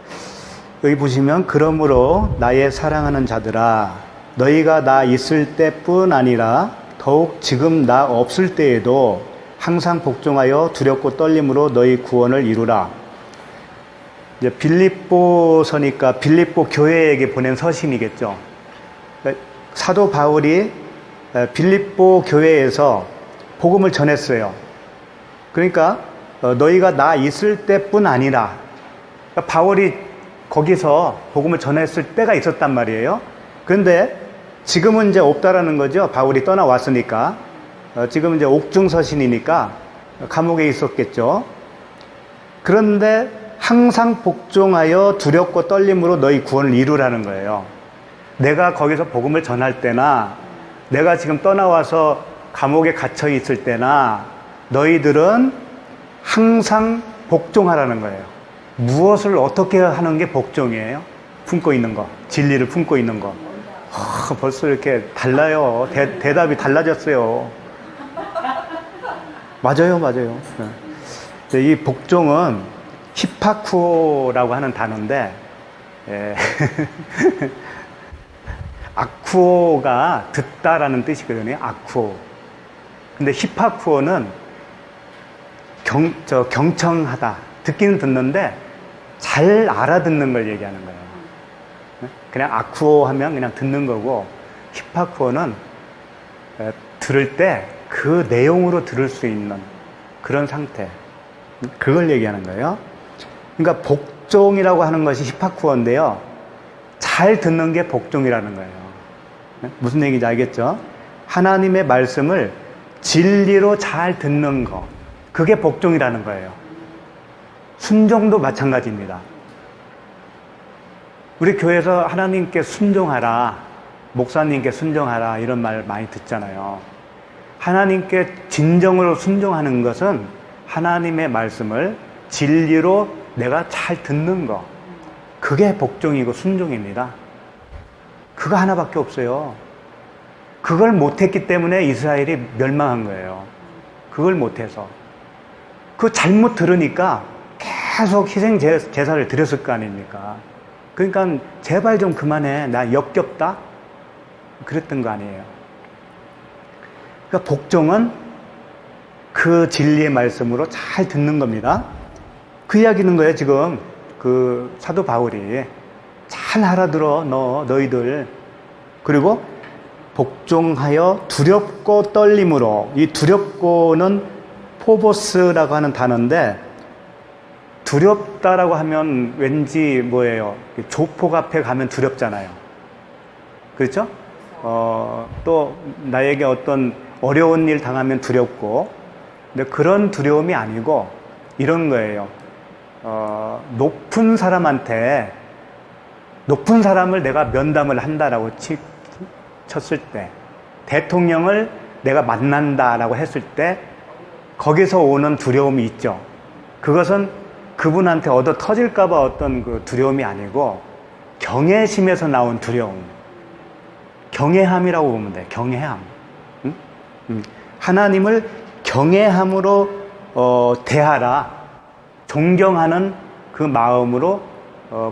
여기 보시면 그러므로 나의 사랑하는 자들아 너희가 나 있을 때뿐 아니라 더욱 지금 나 없을 때에도 항상 복종하여 두렵고 떨림으로 너희 구원을 이루라. 이제 빌립보서니까 빌립보 교회에게 보낸 서신이겠죠. 사도 바울이 빌립보 교회에서 복음을 전했어요. 그러니까 너희가 나 있을 때뿐 아니라, 그러니까 바울이 거기서 복음을 전했을 때가 있었단 말이에요. 그런데 지금은 이제 없다라는 거죠. 바울이 떠나왔으니까. 지금 이제 옥중서신이니까 감옥에 있었겠죠. 그런데 항상 복종하여 두렵고 떨림으로 너희 구원을 이루라는 거예요. 내가 거기서 복음을 전할 때나 내가 지금 떠나와서 감옥에 갇혀 있을 때나 너희들은 항상 복종하라는 거예요. 무엇을 어떻게 하는 게 복종이에요? 품고 있는 거, 진리를 품고 있는 거. 벌써 이렇게 달라요. 대답이 달라졌어요. 맞아요. 이 복종은 히파쿠오라고 하는 단어인데, 아쿠오가 듣다라는 뜻이거든요. 아쿠오. 근데 히파쿠오는 경청하다. 듣기는 듣는데 잘 알아듣는 걸 얘기하는 거예요. 그냥 아쿠오 하면 그냥 듣는 거고, 히파쿠오는 들을 때 그 내용으로 들을 수 있는 그런 상태. 그걸 얘기하는 거예요. 그러니까 복종이라고 하는 것이 히파쿠어인데요. 잘 듣는 게 복종이라는 거예요. 무슨 얘기인지 알겠죠? 하나님의 말씀을 진리로 잘 듣는 거. 그게 복종이라는 거예요. 순종도 마찬가지입니다. 우리 교회에서 하나님께 순종하라, 목사님께 순종하라 이런 말 많이 듣잖아요. 하나님께 진정으로 순종하는 것은 하나님의 말씀을 진리로 내가 잘 듣는 거. 그게 복종이고 순종입니다. 그거 하나밖에 없어요. 그걸 못했기 때문에 이스라엘이 멸망한 거예요. 그걸 못해서. 그 잘못 들으니까 계속 희생 제사를 드렸을 거 아닙니까? 그러니까 제발 좀 그만해. 나 역겹다. 그랬던 거 아니에요. 그러니까 복종은 그 진리의 말씀으로 잘 듣는 겁니다. 그 이야기는 거예요. 지금 그 사도 바울이 잘 알아들어 너희들. 그리고 복종하여 두렵고 떨림으로. 이 두렵고는 포보스라고 하는 단어인데, 두렵다라고 하면 왠지 뭐예요? 조폭 앞에 가면 두렵잖아요. 그렇죠? 또 나에게 어떤 어려운 일 당하면 두렵고, 근데 그런 두려움이 아니고 이런 거예요. 높은 사람한테, 높은 사람을 내가 면담을 한다라고 쳤을 때, 대통령을 내가 만난다라고 했을 때 거기서 오는 두려움이 있죠. 그것은 그분한테 얻어 터질까봐 어떤 그 두려움이 아니고 경외심에서 나온 두려움. 경외함이라고 보면 돼. 경외함. 응? 하나님을 경외함으로 대하라. 존경하는 그 마음으로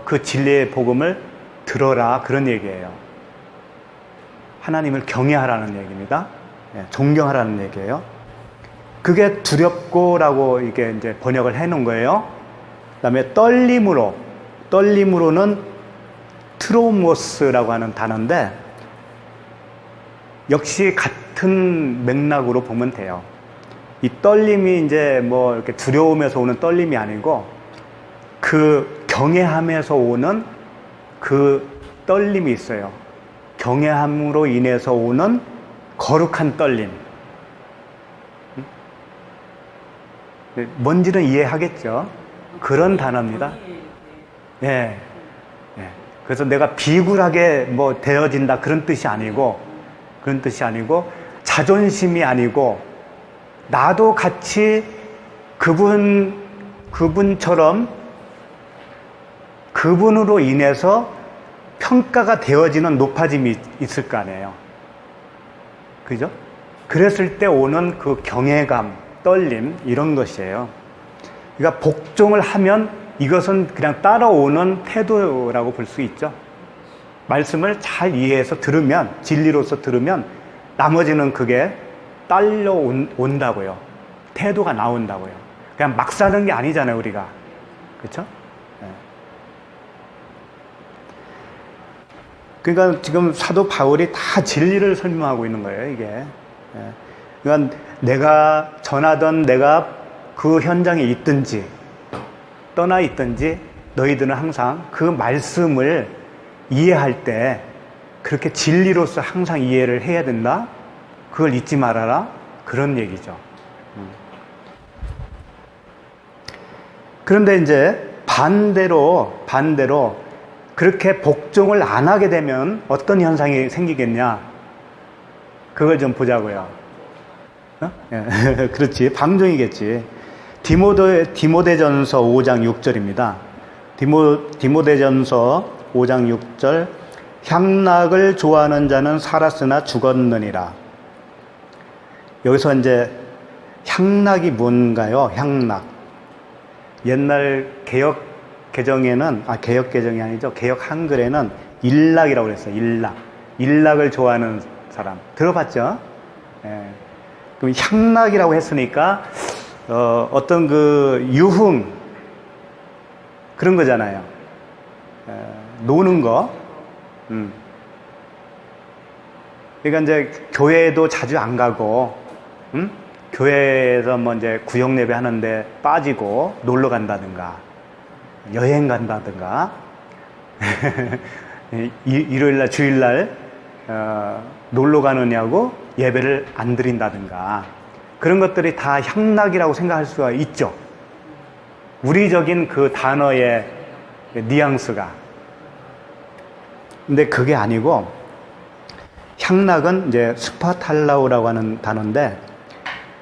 그 진리의 복음을 들어라. 그런 얘기예요. 하나님을 경외하라는 얘기입니다. 존경하라는 얘기예요. 그게 두렵고라고 이게 이제 번역을 해 놓은 거예요. 그 다음에 떨림으로는 트로모스라고 하는 단어인데, 역시 같은 맥락으로 보면 돼요. 이 떨림이 이제 뭐 이렇게 두려움에서 오는 떨림이 아니고, 그 경외함에서 오는 그 떨림이 있어요. 경외함으로 인해서 오는 거룩한 떨림. 뭔지는 이해하겠죠? 그런 단어입니다. 예. 예. 그래서 내가 비굴하게 뭐 되어진다 그런 뜻이 아니고, 자존심이 아니고, 나도 같이 그분처럼 그분으로 인해서 평가가 되어지는 높아짐이 있을 거 아니에요. 그죠? 그랬을 때 오는 그 경외감, 떨림, 이런 것이에요. 그러니까 복종을 하면 이것은 그냥 따라오는 태도라고 볼 수 있죠. 말씀을 잘 이해해서 들으면, 진리로서 들으면 나머지는 그게 딸려온다고요. 태도가 나온다고요. 그냥 막 사는 게 아니잖아요, 우리가. 그렇죠? 네. 그러니까 지금 사도 바울이 다 진리를 설명하고 있는 거예요, 이게. 네. 그러니까 내가 전하던, 내가 그 현장에 있든지 떠나 있든지 너희들은 항상 그 말씀을 이해할 때 그렇게 진리로서 항상 이해를 해야 된다. 그걸 잊지 말아라. 그런 얘기죠. 그런데 이제 반대로 그렇게 복종을 안 하게 되면 어떤 현상이 생기겠냐? 그걸 좀 보자고요. 그렇지. 방종이겠지. 디모데전서 5장 6절입니다. 디모데전서 5장 6절. 향락을 좋아하는 자는 살았으나 죽었느니라. 여기서 이제 향락이 뭔가요? 향락. 옛날 개혁 개정에는, 개혁 개정이 아니죠. 개혁 한글에는 일락이라고 그랬어요. 일락을 좋아하는 사람. 들어봤죠? 예. 그럼 향락이라고 했으니까, 어떤 그 유흥, 그런 거잖아요. 노는 거. 그러니까 이제 교회도 자주 안 가고, 교회에서 뭐 이제 구역 예배 하는데 빠지고 놀러 간다든가, 여행 간다든가, 일요일날, 주일날, 놀러 가느냐고 예배를 안 드린다든가, 그런 것들이 다 향락이라고 생각할 수가 있죠. 우리적인 그 단어의 뉘앙스가. 근데 그게 아니고, 향락은 이제 스파탈라우라고 하는 단어인데,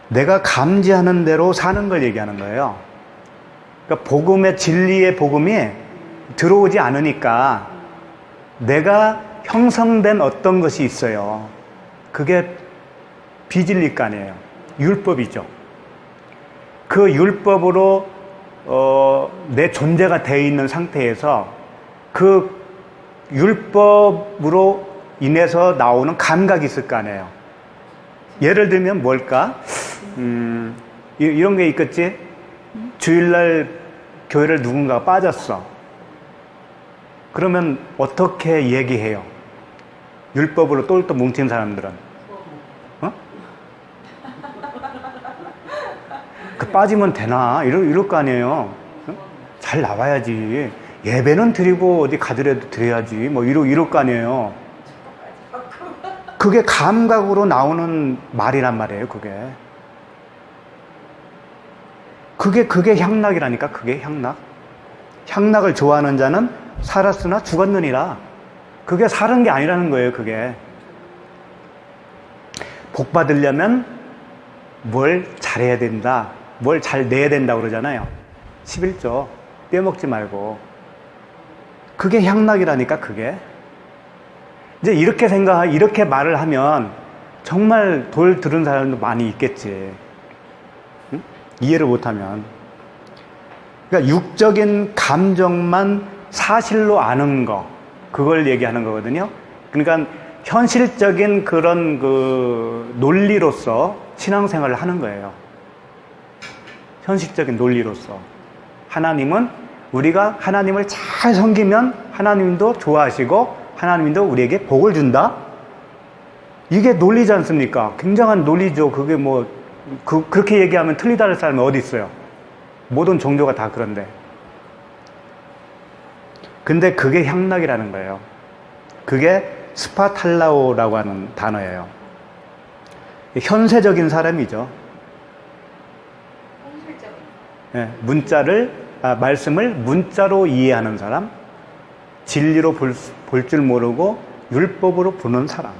내가 감지하는 대로 사는 걸 얘기하는 거예요. 그러니까 복음의 진리의 복음이 들어오지 않으니까 내가 형성된 어떤 것이 있어요. 그게 비진리간이에요. 율법이죠. 그 율법으로 내 존재가 되어 있는 상태에서 그 율법으로 인해서 나오는 감각이 있을 거 아니에요. 예를 들면 뭘까? 이런 게 있겠지? 주일날 교회를 누군가가 빠졌어. 그러면 어떻게 얘기해요? 율법으로 똘똘 뭉친 사람들은. 어? 그 빠지면 되나? 이럴 거 아니에요. 어? 잘 나와야지. 예배는 드리고 어디 가더라도 드려야지. 뭐 이럴 거 아니에요. 그게 감각으로 나오는 말이란 말이에요, 그게 향락이라니까, 그게 향락. 향락을 좋아하는 자는 살았으나 죽었느니라. 그게 사는 게 아니라는 거예요, 그게. 복 받으려면 뭘 잘해야 된다, 뭘 잘 내야 된다고 그러잖아요. 11조. 떼먹지 말고. 그게 향락이라니까, 그게. 이제 이렇게 말을 하면 정말 돌 들은 사람도 많이 있겠지. 응? 이해를 못하면. 그러니까 육적인 감정만 사실로 아는 거, 그걸 얘기하는 거거든요. 그러니까 현실적인 그런 그 논리로서 신앙생활을 하는 거예요. 현실적인 논리로서. 하나님은 우리가 하나님을 잘 섬기면 하나님도 좋아하시고 하나님도 우리에게 복을 준다? 이게 논리지 않습니까? 굉장한 논리죠. 그게 뭐, 그렇게 얘기하면 틀리다는 사람이 어디 있어요? 모든 종교가 다 그런데. 근데 그게 향락이라는 거예요. 그게 스파탈라오라고 하는 단어예요. 현세적인 사람이죠. 현실적인. 말씀을 문자로 이해하는 사람, 진리로 볼 줄 모르고 율법으로 보는 사람.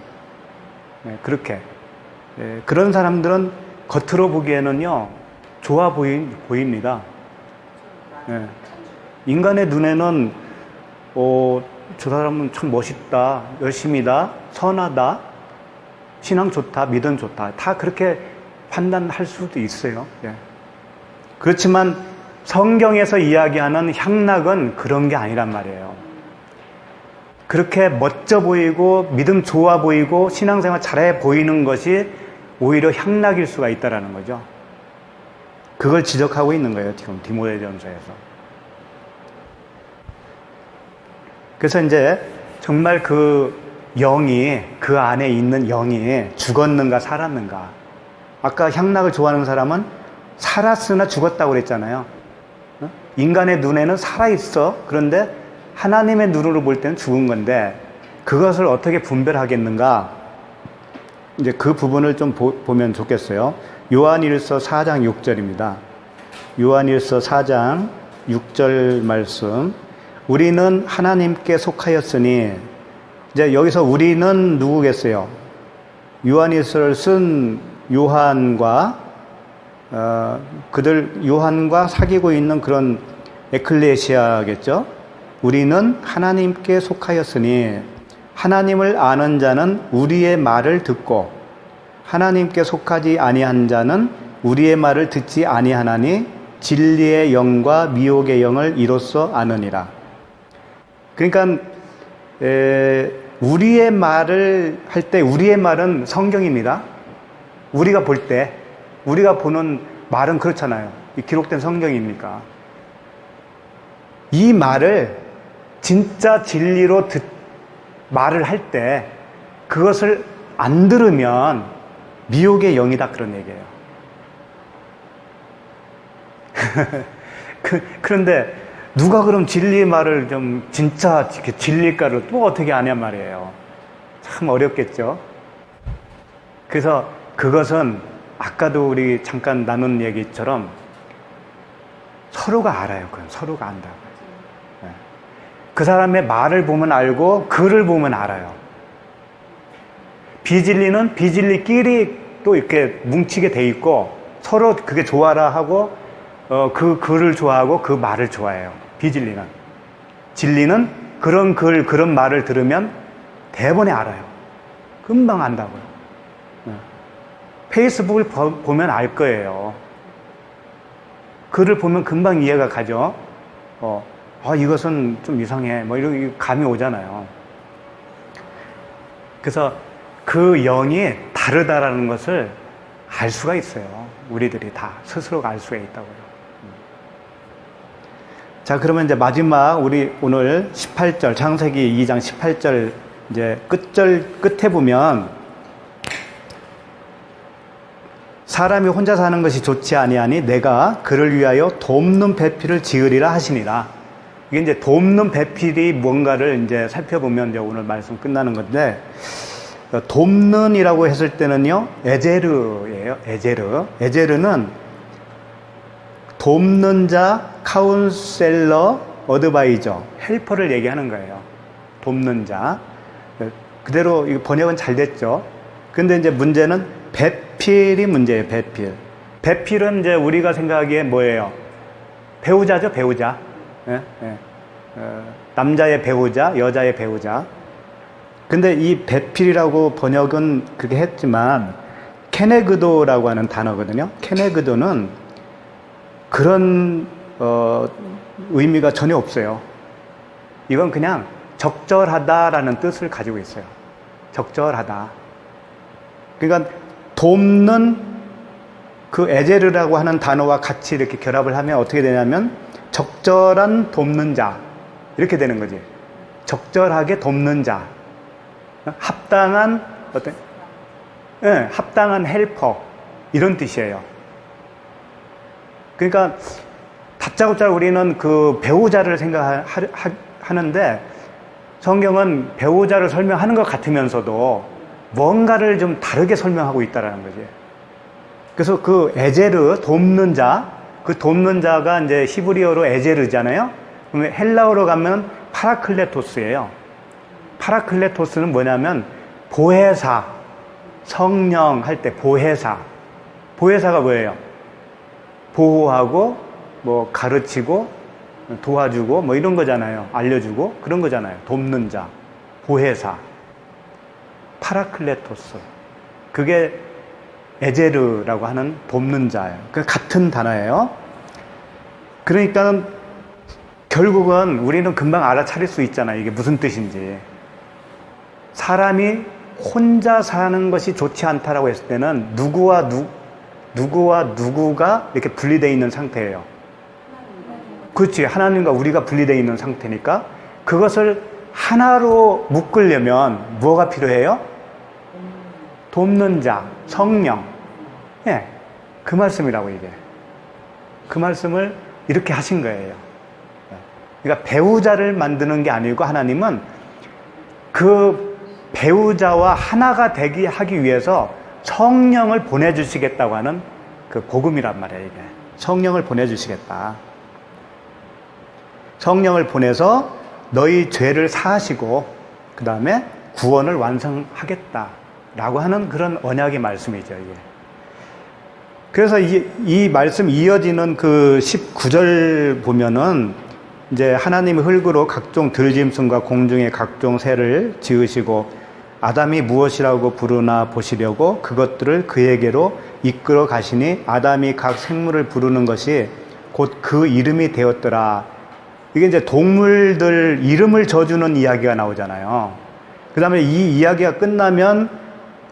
그렇게. 그런 사람들은 겉으로 보기에는요, 좋아 보입니다. 인간의 눈에는, 저 사람은 참 멋있다, 열심이다, 선하다, 신앙 좋다, 믿음 좋다. 다 그렇게 판단할 수도 있어요. 그렇지만 성경에서 이야기하는 향락은 그런 게 아니란 말이에요. 그렇게 멋져 보이고 믿음 좋아 보이고 신앙생활 잘해 보이는 것이 오히려 향락일 수가 있다는 거죠. 그걸 지적하고 있는 거예요, 지금 디모데전서에서. 그래서 이제 정말 그 안에 있는 영이 죽었는가 살았는가. 아까 향락을 좋아하는 사람은 살았으나 죽었다고 그랬잖아요. 인간의 눈에는 살아있어. 그런데 하나님의 눈으로 볼 때는 죽은 건데, 그것을 어떻게 분별하겠는가? 이제 그 부분을 좀 보면 좋겠어요. 요한일서 4장 6절입니다. 요한일서 4장 6절 말씀. 우리는 하나님께 속하였으니, 이제 여기서 우리는 누구겠어요? 요한일서를 쓴 요한과 요한과 사귀고 있는 그런 에클레시아겠죠? 우리는 하나님께 속하였으니 하나님을 아는 자는 우리의 말을 듣고 하나님께 속하지 아니한 자는 우리의 말을 듣지 아니하나니 진리의 영과 미혹의 영을 이로써 아느니라. 그러니까 우리의 말을 할 때 우리의 말은 성경입니다. 우리가 볼 때 우리가 보는 말은 그렇잖아요. 기록된 성경입니까? 이 말을 진짜 진리로 말을 할 때 그것을 안 들으면 미혹의 영이다, 그런 얘기예요. 그런데 누가 그럼 진리 말을 좀 진짜 진리가를 또 어떻게 아냐 말이에요. 참 어렵겠죠. 그래서 그것은 아까도 우리 잠깐 나눈 얘기처럼 서로가 알아요. 그건 서로가 안다고. 네. 그 사람의 말을 보면 알고 글을 보면 알아요. 비진리는 비진리끼리 또 이렇게 뭉치게 돼 있고 서로 그게 좋아라 하고 그 글을 좋아하고 그 말을 좋아해요. 비진리는. 진리는 그런 글, 그런 말을 들으면 대번에 알아요. 금방 안다고요. 네. 페이스북을 보면 알 거예요. 글을 보면 금방 이해가 가죠. 이것은 좀 이상해. 뭐 이런 감이 오잖아요. 그래서 그 영이 다르다라는 것을 알 수가 있어요. 우리들이 다 스스로가 알 수가 있다고요. 자, 그러면 이제 마지막 우리 오늘 18절 창세기 2장 18절 이제 끝에 보면 사람이 혼자 사는 것이 좋지 아니하니 내가 그를 위하여 돕는 배필을 지으리라 하시니라. 이게 이제 돕는 배필이 뭔가를 이제 살펴보면 이제 오늘 말씀 끝나는 건데 돕는이라고 했을 때는요 에제르예요. 에제르는 돕는 자, 카운셀러, 어드바이저, 헬퍼를 얘기하는 거예요. 돕는 자. 그대로 번역은 잘 됐죠. 근데 이제 문제는 배필이 문제예요. 배필은 이제 우리가 생각하기에 뭐예요? 배우자죠, 배우자. 남자의 배우자, 여자의 배우자. 근데 이 배필이라고 번역은 그게 했지만 케네그도라고 하는 단어거든요. 케네그도는 그런 의미가 전혀 없어요. 이건 그냥 적절하다라는 뜻을 가지고 있어요. 적절하다. 그러니까 돕는 그 에제르라고 하는 단어와 같이 이렇게 결합을 하면 어떻게 되냐면 적절한 돕는 자 이렇게 되는 거지. 적절하게 돕는 자, 합당한 합당한 헬퍼 이런 뜻이에요. 그러니까 다짜고짜 우리는 그 배우자를 생각하는데 성경은 배우자를 설명하는 것 같으면서도 뭔가를 좀 다르게 설명하고 있다라는 거지. 그래서 그 에제르 돕는 자, 그 돕는 자가 이제 히브리어로 에제르잖아요. 그러면 헬라어로 가면 파라클레토스예요. 파라클레토스는 뭐냐면 보혜사, 성령 할 때 보혜사. 보혜사가 뭐예요? 보호하고 뭐 가르치고 도와주고 뭐 이런 거잖아요. 알려주고 그런 거잖아요. 돕는 자, 보혜사, 파라클레토스. 그게 에제르라고 하는 돕는 자예요. 그 같은 단어예요. 그러니까 결국은 우리는 금방 알아차릴 수 있잖아요. 이게 무슨 뜻인지. 사람이 혼자 사는 것이 좋지 않다라고 했을 때는 누구와 누구가 이렇게 분리되어 있는 상태예요. 그렇지. 하나님과 우리가 분리되어 있는 상태니까 그것을 하나로 묶으려면 뭐가 필요해요? 돕는 자, 성령. 예, 그 말씀이라고 이게. 그 말씀을 이렇게 하신 거예요. 그러니까 배우자를 만드는 게 아니고 하나님은 그 배우자와 하나가 되게 하기 위해서 성령을 보내주시겠다고 하는 그 복음이란 말이에요, 이게. 성령을 보내주시겠다. 성령을 보내서 너희 죄를 사하시고, 그 다음에 구원을 완성하겠다라고 하는 그런 언약의 말씀이죠, 이게. 그래서 이 말씀 이어지는 그 19절 보면은 이제 하나님의 흙으로 각종 들짐승과 공중의 각종 새를 지으시고 아담이 무엇이라고 부르나 보시려고 그것들을 그에게로 이끌어 가시니 아담이 각 생물을 부르는 것이 곧 그 이름이 되었더라. 이게 이제 동물들 이름을 져주는 이야기가 나오잖아요. 그 다음에 이 이야기가 끝나면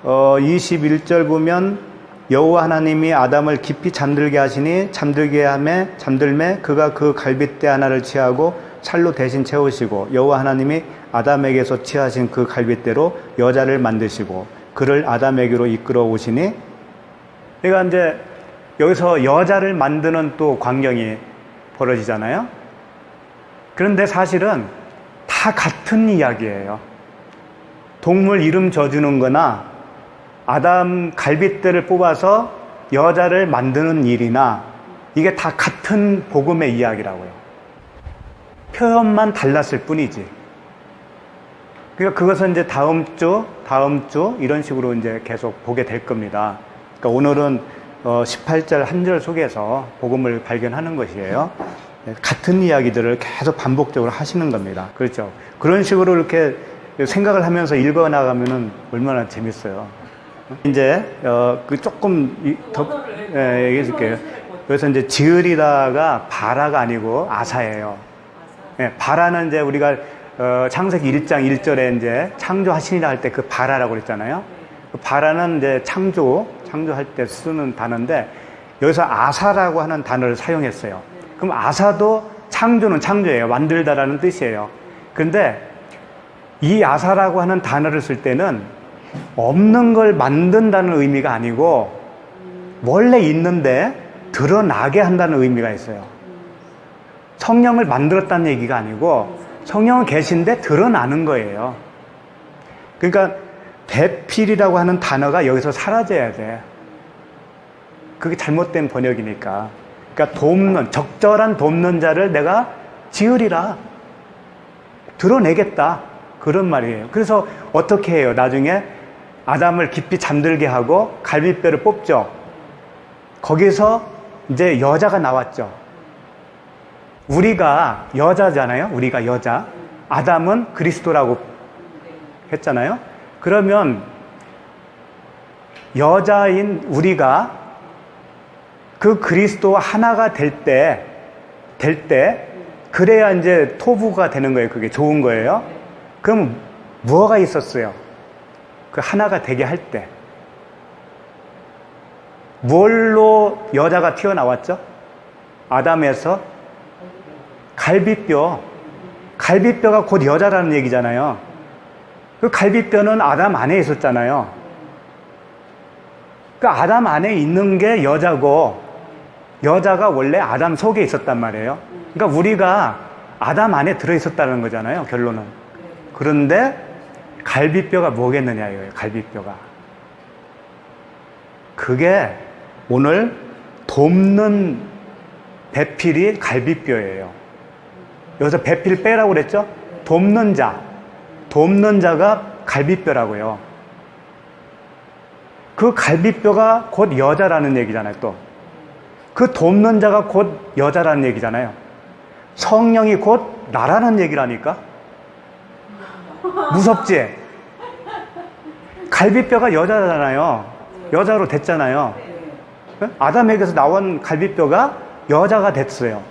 21절 보면 여호와 하나님이 아담을 깊이 잠들게 하시니 잠들매 그가 그 갈빗대 하나를 취하고 살로 대신 채우시고 여호와 하나님이 아담에게서 취하신 그 갈빗대로 여자를 만드시고 그를 아담에게로 이끌어 오시니, 그러니까 이제 여기서 여자를 만드는 또 광경이 벌어지잖아요. 그런데 사실은 다 같은 이야기예요. 동물 이름 져주는 거나 아담 갈빗대를 뽑아서 여자를 만드는 일이나 이게 다 같은 복음의 이야기라고요. 표현만 달랐을 뿐이지. 그러니까 그것은 이제 다음 주 이런 식으로 이제 계속 보게 될 겁니다. 그러니까 오늘은 18절 한 절 속에서 복음을 발견하는 것이에요. 같은 이야기들을 계속 반복적으로 하시는 겁니다. 그렇죠. 그런 식으로 이렇게 생각을 하면서 읽어 나가면은 얼마나 재밌어요. 이제 그 조금 더 얘기해 줄게요. 그래서 이제 지으리다가 바라가 아니고 아사예요. 바라는 이제 우리가 창세기 1장 1절에 이제 창조하시니라 할 때 그 바라라고 그랬잖아요. 그 바라는 이제 창조할 때 쓰는 단어인데 여기서 아사라고 하는 단어를 사용했어요. 그럼 아사도 창조는 창조예요. 만들다라는 뜻이에요. 그런데 이 아사라고 하는 단어를 쓸 때는 없는 걸 만든다는 의미가 아니고 원래 있는데 드러나게 한다는 의미가 있어요. 성령을 만들었다는 얘기가 아니고 성령은 계신데 드러나는 거예요. 그러니까 배필이라고 하는 단어가 여기서 사라져야 돼. 그게 잘못된 번역이니까. 그러니까 적절한 돕는 자를 내가 지으리라. 드러내겠다. 그런 말이에요. 그래서 어떻게 해요? 나중에 아담을 깊이 잠들게 하고 갈빗뼈를 뽑죠. 거기서 이제 여자가 나왔죠. 우리가 여자잖아요. 우리가 여자. 아담은 그리스도라고 했잖아요. 그러면 여자인 우리가 그 그리스도와 하나가 될 때 그래야 이제 토부가 되는 거예요. 그게 좋은 거예요. 그럼 뭐가 있었어요? 그 하나가 되게 할 때. 뭘로 여자가 튀어나왔죠? 아담에서 갈빗뼈. 갈빗뼈가 곧 여자라는 얘기잖아요. 그 갈빗뼈는 아담 안에 있었잖아요. 그 아담 안에 있는 게 여자고 여자가 원래 아담 속에 있었단 말이에요. 그러니까 우리가 아담 안에 들어있었다는 거잖아요. 결론은. 그런데 갈빗뼈가 뭐겠느냐 이거예요. 갈빗뼈가. 그게 오늘 돕는 배필이 갈빗뼈예요. 여기서 배필 빼라고 그랬죠? 돕는 자가 갈빗뼈라고요. 그 갈빗뼈가 곧 여자라는 얘기잖아요. 또 그 돕는 자가 곧 여자라는 얘기잖아요. 성령이 곧 나라는 얘기라니까. 무섭지? 갈빗뼈가 여자잖아요. 여자로 됐잖아요. 아담에게서 나온 갈빗뼈가 여자가 됐어요.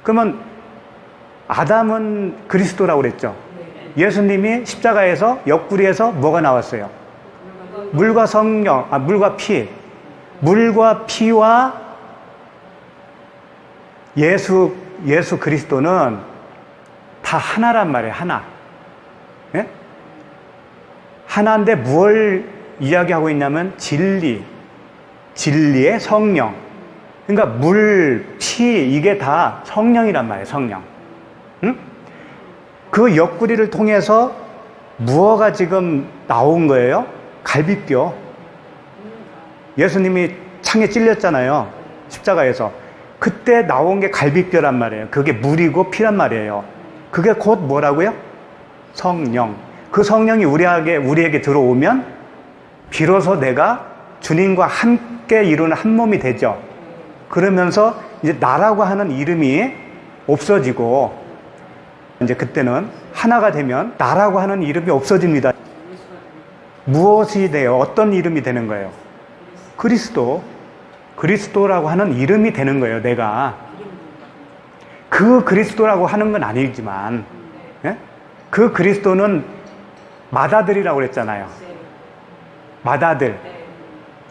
그러면 아담은 그리스도라고 그랬죠. 예수님이 십자가에서 옆구리에서 뭐가 나왔어요? 물과 물과 피. 물과 피와 예수 그리스도는 다 하나란 말이에요. 하나. 예? 하나인데 뭘 이야기하고 있냐면 진리의 성령. 그러니까 물, 피 이게 다 성령이란 말이에요. 성령. 응? 그 옆구리를 통해서 무엇가 지금 나온 거예요? 갈빗뼈. 예수님이 창에 찔렸잖아요. 십자가에서. 그때 나온 게 갈빗뼈란 말이에요. 그게 물이고 피란 말이에요. 그게 곧 뭐라고요? 성령. 그 성령이 우리에게 들어오면 비로소 내가 주님과 함께 이루는 한 몸이 되죠. 그러면서 이제 나라고 하는 이름이 없어지고 이제 그때는 하나가 되면 나라고 하는 이름이 없어집니다. 무엇이 돼요? 어떤 이름이 되는 거예요? 그리스도라고 하는 이름이 되는 거예요. 내가 그 그리스도라고 하는 건 아니지만 예? 그 그리스도는 맏아들이라고 그랬잖아요. 맏아들.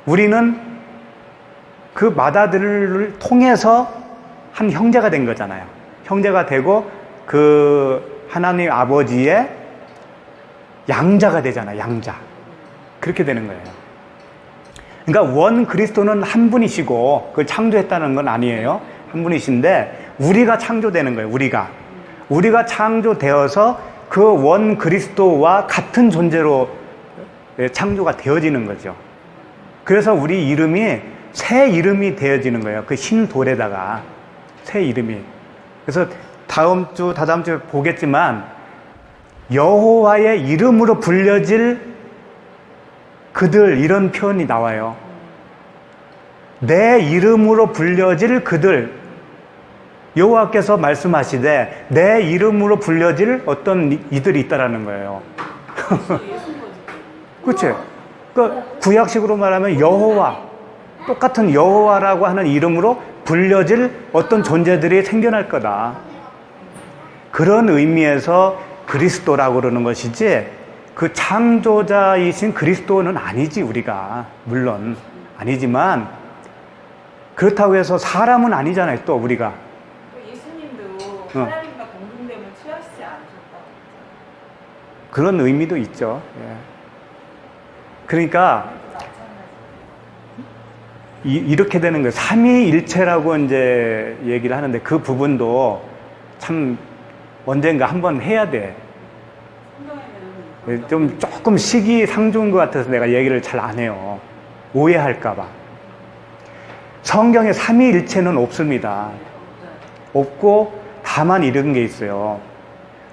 우리는 그 맏아들을 통해서 한 형제가 된 거잖아요. 형제가 되고 그 하나님 아버지의 양자가 되잖아요. 양자. 그렇게 되는 거예요. 그러니까 원 그리스도는 한 분이시고 그걸 창조했다는 건 아니에요. 한 분이신데 우리가 창조되는 거예요. 우리가 창조되어서 그 원 그리스도와 같은 존재로 창조가 되어지는 거죠. 그래서 우리 이름이 새 이름이 되어지는 거예요. 그 흰 돌에다가 새 이름이. 그래서 다다음 주에 보겠지만 여호와의 이름으로 불려질 그들 이런 표현이 나와요. 내 이름으로 불려질 그들. 여호와께서 말씀하시되 내 이름으로 불려질 어떤 이들이 있다라는 거예요. 그렇지? 그러니까 구약식으로 말하면 여호와, 똑같은 여호와라고 하는 이름으로 불려질 어떤 존재들이 생겨날 거다. 그런 의미에서 그리스도라고 그러는 것이지 그 창조자이신 그리스도는 아니지 우리가. 물론 아니지만 그렇다고 해서 사람은 아니잖아요. 또 우리가. 예수님도 하나님과 공동됨을 취하시지 않으셨다고. 그런 의미도 있죠. 예. 그러니까 이렇게 되는 거예요. 삼위일체라고 이제 얘기를 하는데 그 부분도 참 언젠가 한번 해야 돼. 좀 조금 시기상조인 것 같아서 내가 얘기를 잘 안 해요. 오해할까봐. 성경에 삼위일체는 없습니다. 없고 다만 이런 게 있어요.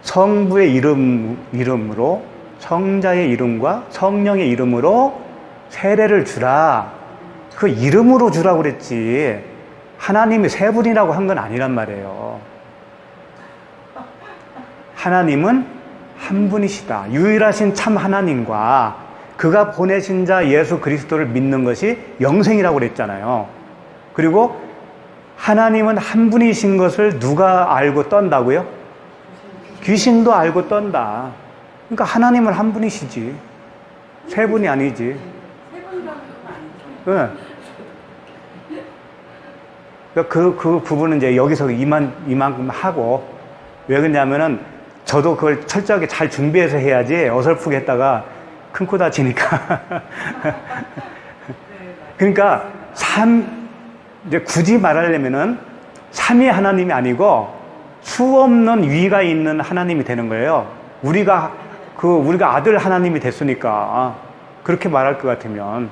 성부의 이름으로 성자의 이름과 성령의 이름으로 세례를 주라. 그 이름으로 주라고 그랬지 하나님이 세 분이라고 한 건 아니란 말이에요. 하나님은 한 분이시다. 유일하신 참 하나님과 그가 보내신 자 예수 그리스도를 믿는 것이 영생이라고 그랬잖아요. 그리고 하나님은 한 분이신 것을 누가 알고 떤다고요? 귀신도 알고 떤다. 그러니까 하나님은 한 분이시지. 세 분이 아니지. 네. 그 부분은 이제 여기서 이만큼 하고, 왜 그러냐면은 저도 그걸 철저하게 잘 준비해서 해야지 어설프게 했다가 큰 코 다치니까. 그러니까 이제 굳이 말하려면은 삼위 하나님이 아니고 수 없는 위가 있는 하나님이 되는 거예요. 우리가 아들 하나님이 됐으니까 그렇게 말할 것 같으면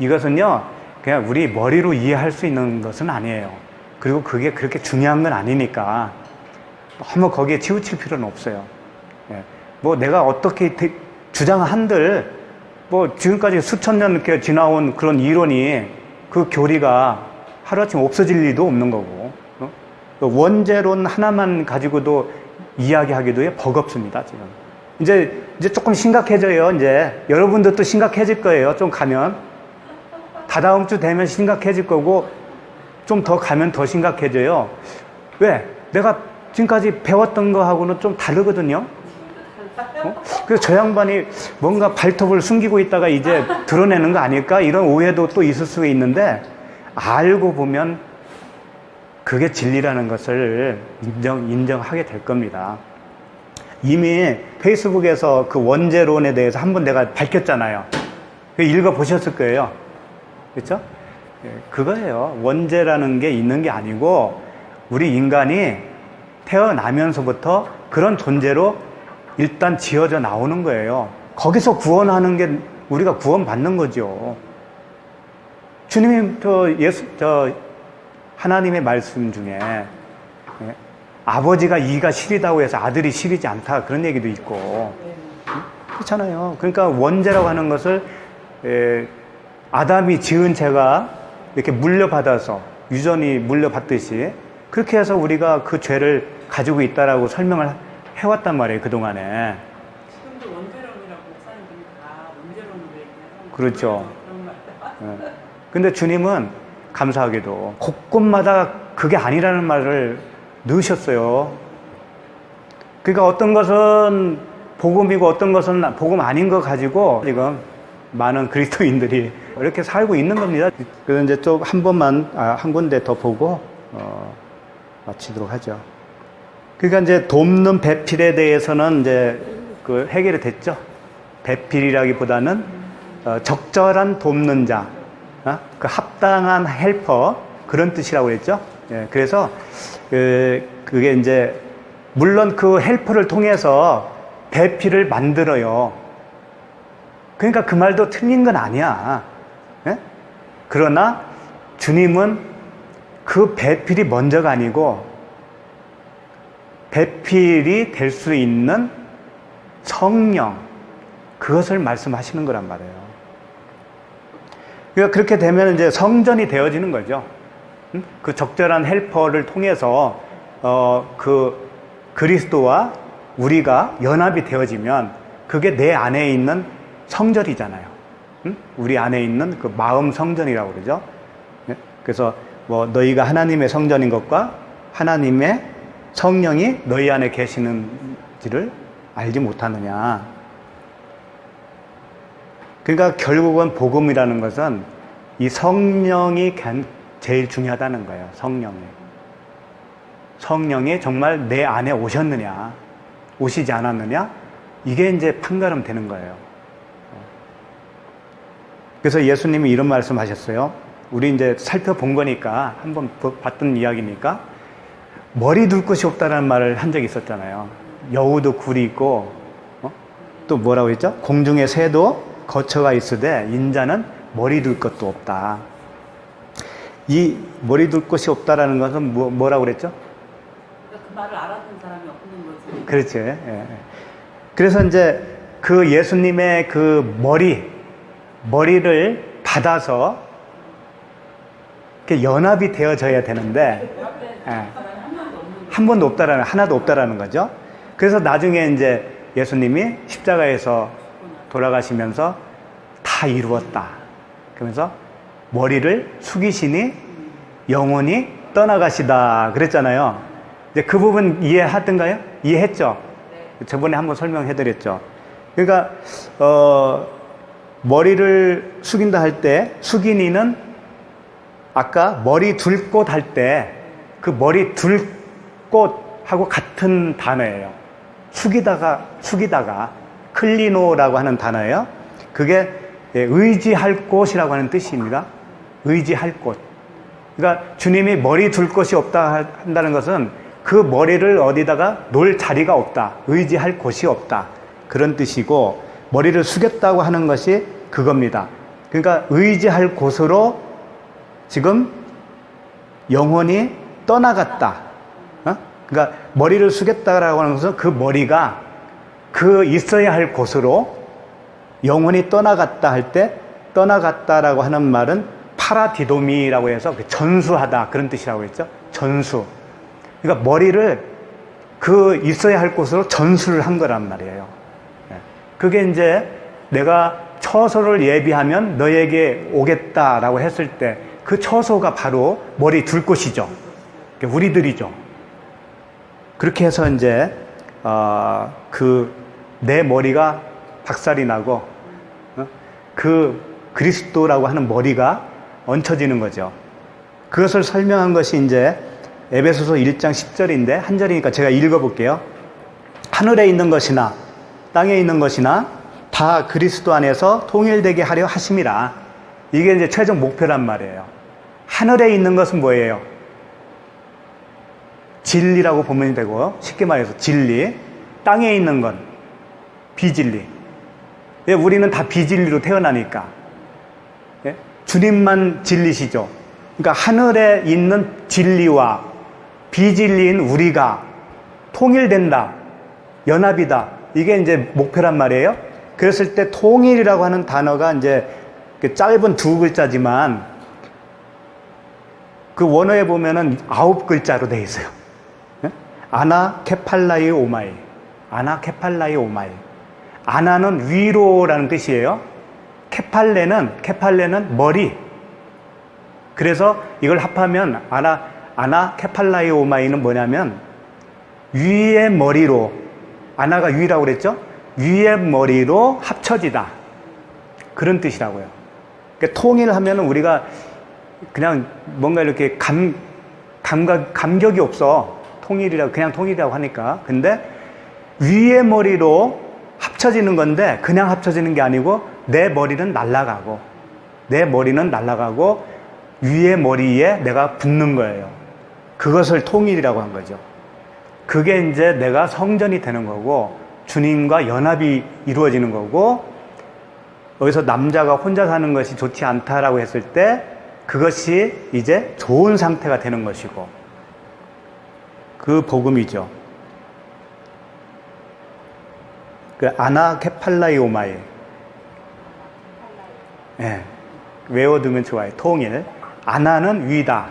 이것은요 그냥 우리 머리로 이해할 수 있는 것은 아니에요. 그리고 그게 그렇게 중요한 건 아니니까 너무 거기에 치우칠 필요는 없어요. 뭐 내가 어떻게 주장한들 뭐 지금까지 수천 년 이렇게 지나온 그런 이론이 그 교리가 하루아침 없어질 리도 없는 거고 원죄론 하나만 가지고도 이야기하기도 버겁습니다. 지금 이제 조금 심각해져요. 이제 여러분들도 심각해질 거예요. 좀 가면 다다음 주 되면 심각해질 거고 좀 더 가면 더 심각해져요. 왜? 내가 지금까지 배웠던 거하고는 좀 다르거든요. 그래서 저 양반이 뭔가 발톱을 숨기고 있다가 이제 드러내는 거 아닐까? 이런 오해도 또 있을 수 있는데 알고 보면 그게 진리라는 것을 인정하게 될 겁니다. 이미 페이스북에서 그 원죄론에 대해서 한번 내가 밝혔잖아요. 읽어보셨을 거예요. 그렇죠? 그거예요. 원죄라는 게 있는 게 아니고 우리 인간이 태어나면서부터 그런 존재로 일단 지어져 나오는 거예요. 거기서 구원하는 게 우리가 구원받는 거죠. 주님이 하나님의 말씀 중에 아버지가 이가 시리다고 해서 아들이 시리지 않다 그런 얘기도 있고 그렇잖아요. 그러니까 원죄라고 하는 것을 아담이 지은 죄가 이렇게 물려받아서 유전이 물려받듯이 그렇게 해서 우리가 그 죄를 가지고 있다라고 설명을 해왔단 말이에요. 그동안에. 지금도 원죄론이라고 목사님들이 다 원죄론으로 얘기하는 그렇죠. 근데 주님은 감사하게도 곳곳마다 그게 아니라는 말을 넣으셨어요. 그러니까 어떤 것은 복음이고 어떤 것은 복음 아닌 거 가지고 지금 많은 그리스도인들이 이렇게 살고 있는 겁니다. 그래서 이제 좀 한 번만 한 군데 더 보고 마치도록 하죠. 그러니까 이제 돕는 배필에 대해서는 이제 그 해결이 됐죠. 배필이라기보다는 적절한 돕는 자, 그 합당한 헬퍼, 그런 뜻이라고 그랬죠. 예, 그래서 그게 이제 물론 그 헬퍼를 통해서 배필을 만들어요. 그러니까 그 말도 틀린 건 아니야. 예? 그러나 주님은 그 배필이 먼저가 아니고 배필이 될 수 있는 성령, 그것을 말씀하시는 거란 말이에요. 그러니까 그렇게 되면 이제 성전이 되어지는 거죠. 그 적절한 헬퍼를 통해서 그 그리스도와 우리가 연합이 되어지면 그게 내 안에 있는 성전이잖아요. 우리 안에 있는 그 마음 성전이라고 그러죠. 그래서 뭐 너희가 하나님의 성전인 것과 하나님의 성령이 너희 안에 계시는지를 알지 못하느냐. 그러니까 결국은 복음이라는 것은 이 성령이 제일 중요하다는 거예요. 성령이 정말 내 안에 오셨느냐, 오시지 않았느냐, 이게 이제 판가름 되는 거예요. 그래서 예수님이 이런 말씀 하셨어요. 우리 이제 살펴본 거니까, 한번 봤던 이야기니까, 머리 둘 곳이 없다라는 말을 한 적이 있었잖아요. 여우도 굴이 있고, 또 뭐라고 했죠? 공중의 새도 거처가 있으되 인자는 머리 둘 것도 없다. 이 머리 둘 곳이 없다라는 것은 뭐라고 그랬죠? 그러니까 그 말을 알아듣는 사람이 없는 거지. 그렇지. 예. 그래서 이제 그 예수님의 그 머리를 받아서 이렇게 연합이 되어져야 되는데, 예. 한 번도 없다라는, 하나도 없다라는 거죠. 그래서 나중에 이제 예수님이 십자가에서 돌아가시면서 다 이루었다. 그러면서 머리를 숙이시니 영원히 떠나가시다. 그랬잖아요. 이제 그 부분 이해하던가요? 이해했죠? 네. 저번에 한번 설명해드렸죠. 그러니까, 머리를 숙인다 할 때, 숙인이는 아까 머리 둘 곳 할 때, 그 머리 둘 곳하고 같은 단어예요. 숙이다가, 클리노라고 하는 단어예요. 그게 의지할 곳이라고 하는 뜻입니다. 의지할 곳. 그러니까 주님이 머리 둘 곳이 없다 한다는 것은 그 머리를 어디다가 놓을 자리가 없다. 의지할 곳이 없다. 그런 뜻이고, 머리를 숙였다고 하는 것이 그겁니다. 그러니까 의지할 곳으로 지금 영혼이 떠나갔다. 그러니까 머리를 숙였다라고 하는 것은 그 머리가 그 있어야 할 곳으로 영혼이 떠나갔다 할 때, 떠나갔다라고 하는 말은 파라디도미라고 해서 전수하다, 그런 뜻이라고 했죠. 전수. 그러니까 머리를 그 있어야 할 곳으로 전수를 한 거란 말이에요. 그게 이제 내가 처소를 예비하면 너에게 오겠다라고 했을 때 그 처소가 바로 머리 둘 곳이죠. 우리들이죠. 그렇게 해서 이제 내 머리가 박살이 나고 그 그리스도라고 하는 머리가 얹혀지는 거죠. 그것을 설명한 것이 이제 에베소서 1장 10절인데, 한 절이니까 제가 읽어볼게요. 하늘에 있는 것이나 땅에 있는 것이나 다 그리스도 안에서 통일되게 하려 하심이라. 이게 이제 최종 목표란 말이에요. 하늘에 있는 것은 뭐예요? 진리라고 보면 되고, 쉽게 말해서 진리. 땅에 있는 건 비진리. 예, 우리는 다 비진리로 태어나니까. 예? 주님만 진리시죠. 그러니까 하늘에 있는 진리와 비진리인 우리가 통일된다. 연합이다. 이게 이제 목표란 말이에요. 그랬을 때 통일이라고 하는 단어가 이제 짧은 두 글자지만 그 원어에 보면은 9글자로 되어 있어요. 예? 아나 케팔라이 오마이. 아나 케팔라이 오마이. 아나는 위로라는 뜻이에요. 케팔레는 머리. 그래서 이걸 합하면 아나 케팔라이 오마이는 뭐냐면 위의 머리로, 아나가 위라고 그랬죠? 위의 머리로 합쳐지다. 그런 뜻이라고요. 그러니까 통일하면 우리가 그냥 뭔가 이렇게 감격이 없어. 그냥 통일이라고 하니까. 근데 위의 머리로 합쳐지는 건데 그냥 합쳐지는 게 아니고 내 머리는 날아가고 위에 머리에 내가 붙는 거예요. 그것을 통일이라고 한 거죠. 그게 이제 내가 성전이 되는 거고 주님과 연합이 이루어지는 거고, 여기서 남자가 혼자 사는 것이 좋지 않다라고 했을 때 그것이 이제 좋은 상태가 되는 것이고, 그 복음이죠. 그 아나케팔라이오마이, 예, 외워두면 좋아요. 통일. 아나는 위다.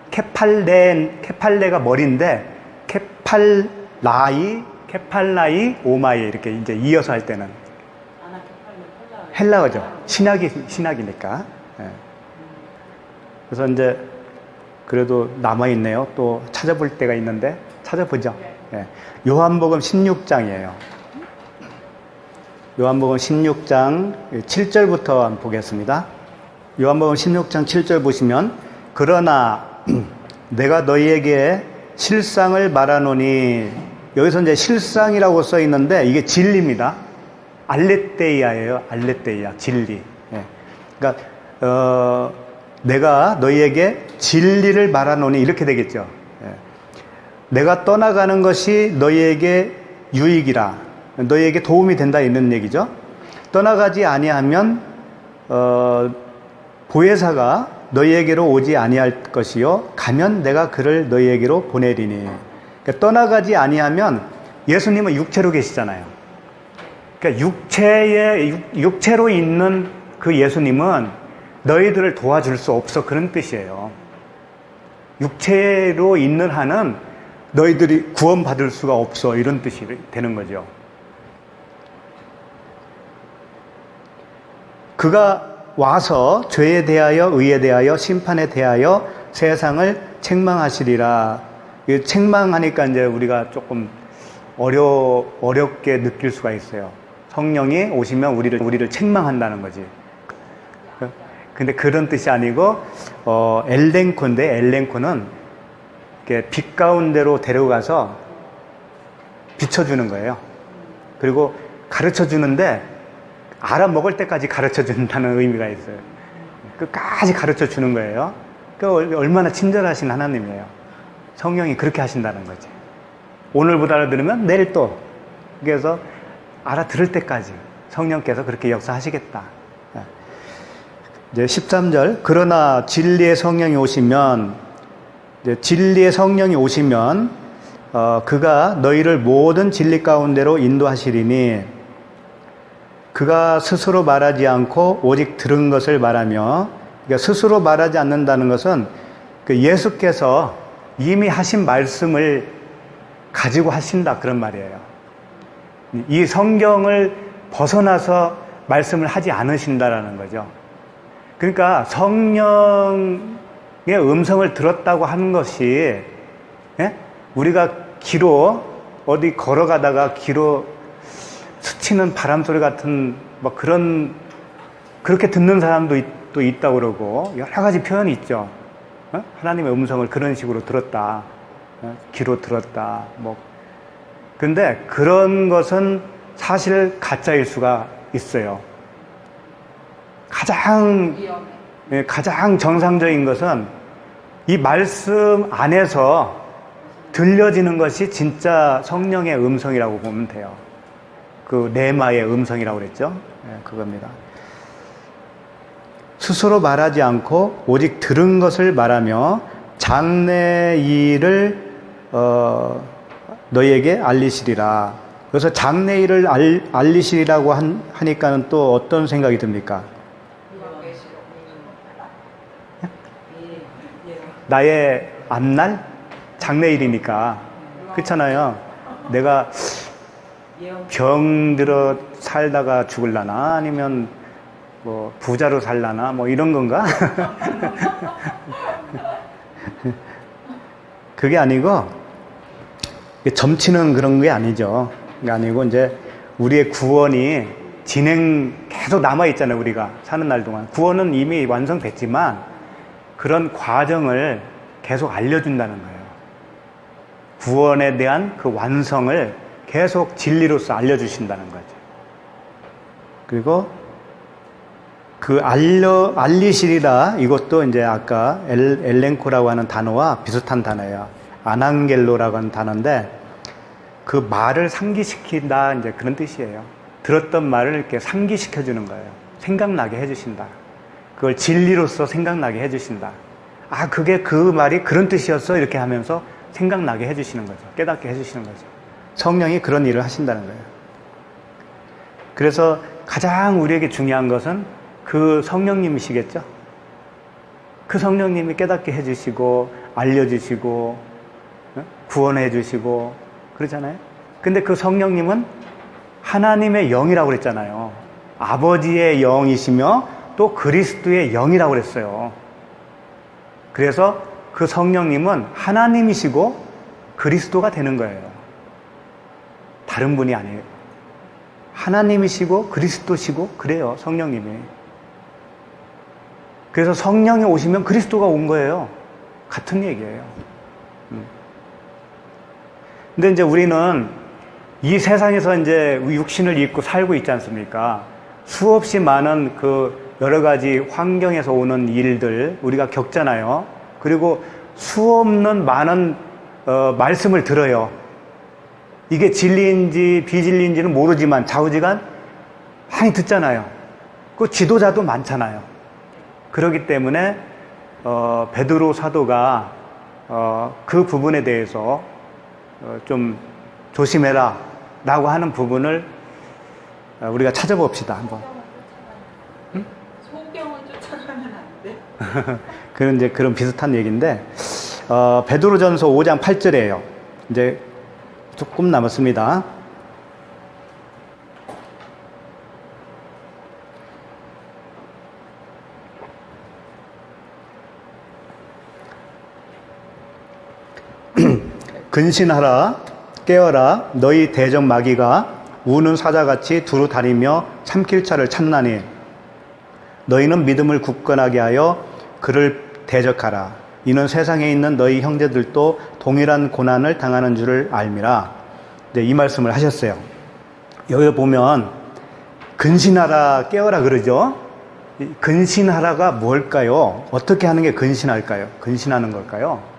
케팔레가 머리인데 케팔라이 오마이 이렇게 이제 이어서 할 때는 헬라어죠. 신학이니까. 예. 그래서 이제 그래도 남아 있네요. 또 찾아볼 때가 있는데 찾아보죠. 예. 요한복음 16장이에요. 요한복음 16장 7절부터 한번 보겠습니다. 요한복음 16장 7절 보시면, 그러나 내가 너희에게 실상을 말하노니, 여기서 이제 실상이라고 써 있는데 이게 진리입니다. 알레테이아예요. 알레테이아, 진리. 예. 그러니까 내가 너희에게 진리를 말하노니 이렇게 되겠죠. 예. 내가 떠나가는 것이 너희에게 유익이라, 너희에게 도움이 된다 이런 얘기죠. 떠나가지 아니하면 보혜사가 너희에게로 오지 아니할 것이요 가면 내가 그를 너희에게로 보내리니. 그러니까 떠나가지 아니하면 예수님은 육체로 계시잖아요. 그러니까 육체로 있는 그 예수님은 너희들을 도와줄 수 없어, 그런 뜻이에요. 육체로 있는 한은 너희들이 구원받을 수가 없어, 이런 뜻이 되는 거죠. 그가 와서 죄에 대하여 의에 대하여 심판에 대하여 세상을 책망하시리라. 책망하니까 이제 우리가 조금 어렵게 느낄 수가 있어요. 성령이 오시면 우리를 책망한다는 거지. 근데 그런 뜻이 아니고 엘렌코인데, 엘렌코는 빛 가운데로 데려가서 비춰주는 거예요. 그리고 가르쳐 주는데 알아먹을 때까지 가르쳐 준다는 의미가 있어요. 끝까지 가르쳐 주는 거예요. 그러니까 얼마나 친절하신 하나님이에요. 성령이 그렇게 하신다는 거지. 오늘 못 알아들으면 내일 또. 그래서 알아들을 때까지 성령께서 그렇게 역사하시겠다. 이제 13절, 그러나 진리의 성령이 오시면, 그가 너희를 모든 진리 가운데로 인도하시리니, 그가 스스로 말하지 않고 오직 들은 것을 말하며, 그러니까 스스로 말하지 않는다는 것은 그 예수께서 이미 하신 말씀을 가지고 하신다, 그런 말이에요. 이 성경을 벗어나서 말씀을 하지 않으신다라는 거죠. 그러니까 성령의 음성을 들었다고 하는 것이, 예? 우리가 기로 어디 걸어가다가 기로 스치는 바람소리 같은 뭐 그렇게 듣는 사람도 또 있다고 그러고 여러 가지 표현이 있죠. 어? 하나님의 음성을 그런 식으로 들었다. 귀로 들었다. 근데 그런 것은 사실 가짜일 수가 있어요. 가장 정상적인 것은 이 말씀 안에서 들려지는 것이 진짜 성령의 음성이라고 보면 돼요. 그 네마의 음성이라고 그랬죠. 네, 그겁니다. 스스로 말하지 않고 오직 들은 것을 말하며 장래 일을 너희에게 알리시리라. 그래서 장래 일을 알리시리라고 하니까는 또 어떤 생각이 듭니까? 나의 앞날? 장래일이니까. 그렇잖아요. 내가 병들어 살다가 죽을라나? 아니면 뭐 부자로 살라나? 뭐 이런 건가? 그게 아니고, 점치는 그런 게 아니죠. 그게 아니고, 이제 우리의 구원이 계속 남아있잖아요. 우리가 사는 날 동안. 구원은 이미 완성됐지만, 그런 과정을 계속 알려준다는 거예요. 구원에 대한 그 완성을 계속 진리로서 알려주신다는 거죠. 그리고 그 알리시리라, 이것도 이제 아까 엘렌코라고 하는 단어와 비슷한 단어예요. 아난겔로라고 하는 단어인데, 그 말을 상기시킨다, 이제 그런 뜻이에요. 들었던 말을 이렇게 상기시켜주는 거예요. 생각나게 해주신다. 그걸 진리로서 생각나게 해주신다. 아, 그게 그 말이 그런 뜻이었어? 이렇게 하면서 생각나게 해주시는 거죠. 깨닫게 해주시는 거죠. 성령이 그런 일을 하신다는 거예요. 그래서 가장 우리에게 중요한 것은 그 성령님이시겠죠? 그 성령님이 깨닫게 해주시고, 알려주시고, 구원해주시고, 그러잖아요? 근데 그 성령님은 하나님의 영이라고 그랬잖아요. 아버지의 영이시며 또 그리스도의 영이라고 그랬어요. 그래서 그 성령님은 하나님이시고 그리스도가 되는 거예요. 다른 분이 아니에요. 하나님이시고 그리스도시고 그래요, 성령님이. 그래서 성령이 오시면 그리스도가 온 거예요. 같은 얘기예요. 근데 이제 우리는 이 세상에서 이제 육신을 입고 살고 있지 않습니까? 수없이 많은 그 여러 가지 환경에서 오는 일들 우리가 겪잖아요. 그리고 수없는 많은 말씀을 들어요. 이게 진리인지 비진리인지는 모르지만 좌우지간 많이 듣잖아요. 그 지도자도 많잖아요. 그렇기 때문에 베드로 사도가 그 부분에 대해서 좀 조심해라 라고 하는 부분을 우리가 찾아봅시다, 한번. 소경을 쫓아가면 안 돼? 그런 이제 그런 비슷한 얘기인데, 베드로전서 5장 8절이에요. 이제 조금 남았습니다. 근신하라, 깨어라, 너희 대적 마귀가 우는 사자같이 두루 다니며 삼킬 자를 찾나니 너희는 믿음을 굳건하게 하여 그를 대적하라. 이는 세상에 있는 너희 형제들도 동일한 고난을 당하는 줄을 알미라. 이제 이 말씀을 하셨어요. 여기 보면 근신하라, 깨어라 그러죠. 근신하라가 뭘까요? 어떻게 하는 게 근신할까요? 근신하는 걸까요?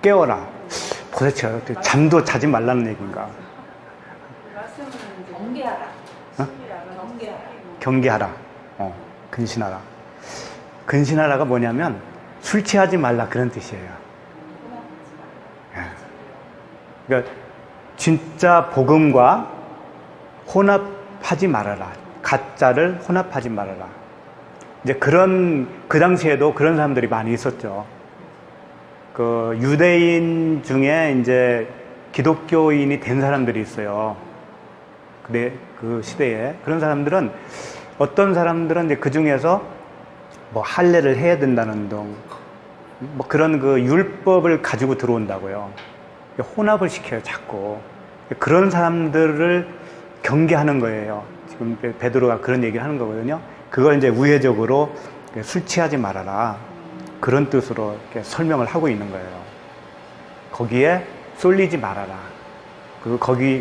깨어라. 도대체 잠도 자지 말라는 얘기인가? 말씀은 경계하라. 경계하라. 경계하라. 근신하라. 근신하라가 뭐냐면 술 취하지 말라, 그런 뜻이에요. 그러니까 진짜 복음과 혼합하지 말아라. 가짜를 혼합하지 말아라. 이제 그 당시에도 그런 사람들이 많이 있었죠. 그 유대인 중에 이제 기독교인이 된 사람들이 있어요. 그 시대에. 그런 사람들은, 어떤 사람들은 이제 그 중에서 뭐 할례를 해야 된다는 등, 뭐 그런 그 율법을 가지고 들어온다고요. 혼합을 시켜요, 자꾸. 그런 사람들을 경계하는 거예요. 지금 베드로가 그런 얘기를 하는 거거든요. 그걸 이제 우회적으로 술 취하지 말아라, 그런 뜻으로 이렇게 설명을 하고 있는 거예요. 거기에 쏠리지 말아라.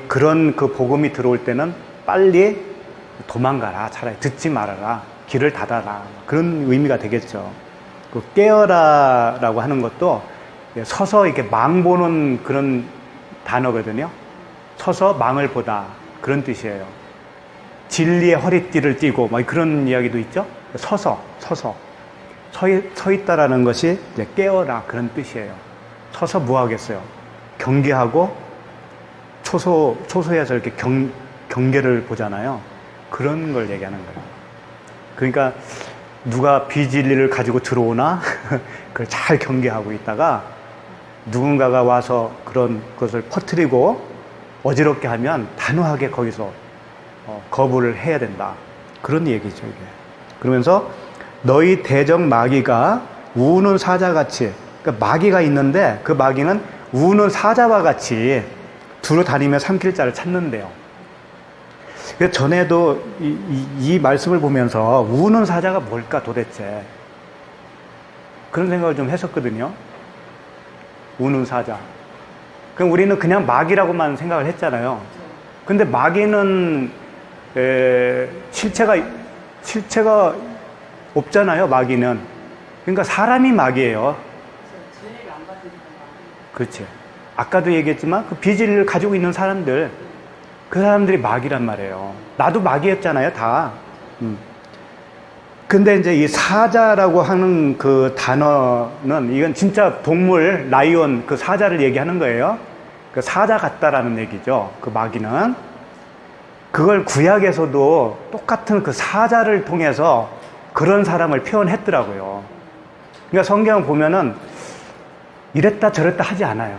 그런 그 복음이 들어올 때는 빨리 도망가라. 차라리 듣지 말아라. 길을 닫아라. 그런 의미가 되겠죠. 그 깨어라라고 하는 것도 서서 이렇게 망 보는 그런 단어거든요. 서서 망을 보다, 그런 뜻이에요. 진리의 허리띠를 띠고 뭐 그런 이야기도 있죠. 서서 서 있다라는 것이 이제 깨어라, 그런 뜻이에요. 서서 뭐 하겠어요? 경계하고 초소에서 이렇게 경계를 보잖아요. 그런 걸 얘기하는 거예요. 그러니까 누가 비진리를 가지고 들어오나 그걸 잘 경계하고 있다가 누군가가 와서 그런 것을 퍼뜨리고 어지럽게 하면 단호하게 거기서 거부를 해야 된다. 그런 얘기죠, 이게. 그러면서 너희 대적 마귀가 우는 사자같이, 그러니까 마귀가 있는데 그 마귀는 우는 사자와 같이 두루 다니며 삼킬 자를 찾는데요. 그래서 전에도 이 말씀을 보면서 우는 사자가 뭘까 도대체, 그런 생각을 좀 했었거든요. 우는 사자. 그럼 우리는 그냥 마귀라고만 생각을 했잖아요. 근데 마귀는 실체가 없잖아요. 마귀는. 그러니까 사람이 마귀예요. 죄를 안 받으니까. 그렇지. 아까도 얘기했지만 그 비질을 가지고 있는 사람들, 그 사람들이 마귀란 말이에요. 나도 마귀였잖아요, 다. 근데 이제 이 사자라고 하는 그 단어는 이건 진짜 동물, 라이온 그 사자를 얘기하는 거예요. 그 사자 같다라는 얘기죠. 그 마귀는. 그걸 구약에서도 똑같은 그 사자를 통해서 그런 사람을 표현했더라고요. 그러니까 성경을 보면은 이랬다 저랬다 하지 않아요.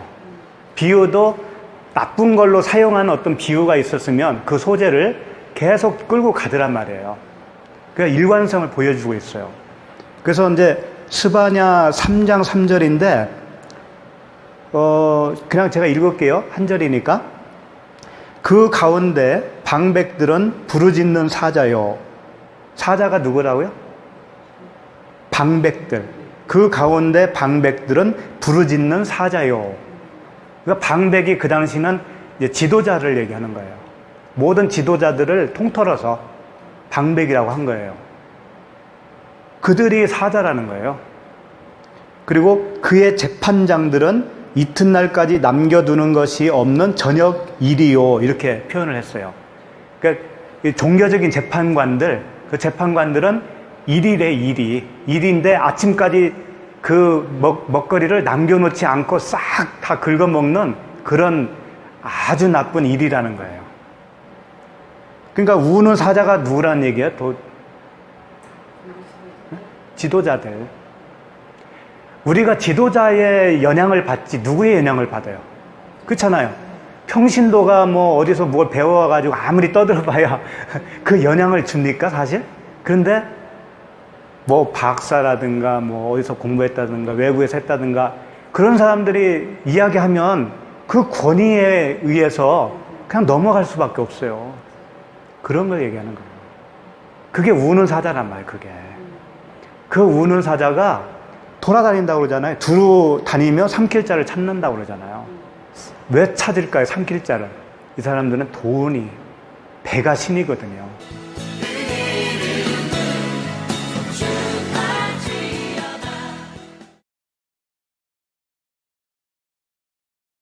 비유도 나쁜 걸로 사용하는 어떤 비유가 있었으면 그 소재를 계속 끌고 가더란 말이에요. 그러니까 일관성을 보여주고 있어요. 그래서 이제 스바냐 3장 3절인데 그냥 제가 읽을게요. 한 절이니까. 그 가운데 방백들은 부르짖는 사자요. 사자가 누구라고요? 방백들. 그 가운데 방백들은 부르짖는 사자요. 그러니까 방백이 그 당시는 이제 지도자를 얘기하는 거예요. 모든 지도자들을 통틀어서 방백이라고 한 거예요. 그들이 사자라는 거예요. 그리고 그의 재판장들은 이튿날까지 남겨두는 것이 없는 저녁 일이요. 이렇게 표현을 했어요. 그러니까 종교적인 재판관들, 그 재판관들은 일이래, 일인데 아침까지 그 먹거리를 남겨놓지 않고 싹 다 긁어먹는 그런 아주 나쁜 일이라는 거예요. 그러니까 우는 사자가 누구란 얘기야? 지도자들. 우리가 지도자의 영향을 받지 누구의 영향을 받아요? 그렇잖아요. 평신도가 뭐 어디서 뭘 배워가지고 아무리 떠들어봐야 그 영향을 줍니까 사실? 그런데 뭐 박사라든가 뭐 어디서 공부했다든가 외국에서 했다든가 그런 사람들이 이야기하면 그 권위에 의해서 그냥 넘어갈 수밖에 없어요. 그런 걸 얘기하는 거예요. 그게 우는 사자란 말이에요. 그게. 그 우는 사자가 돌아다닌다고 그러잖아요. 두루 다니며 삼킬자를 찾는다고 그러잖아요. 왜 찾을까요? 삼킬자를. 이 사람들은 돈이 배가 신이거든요.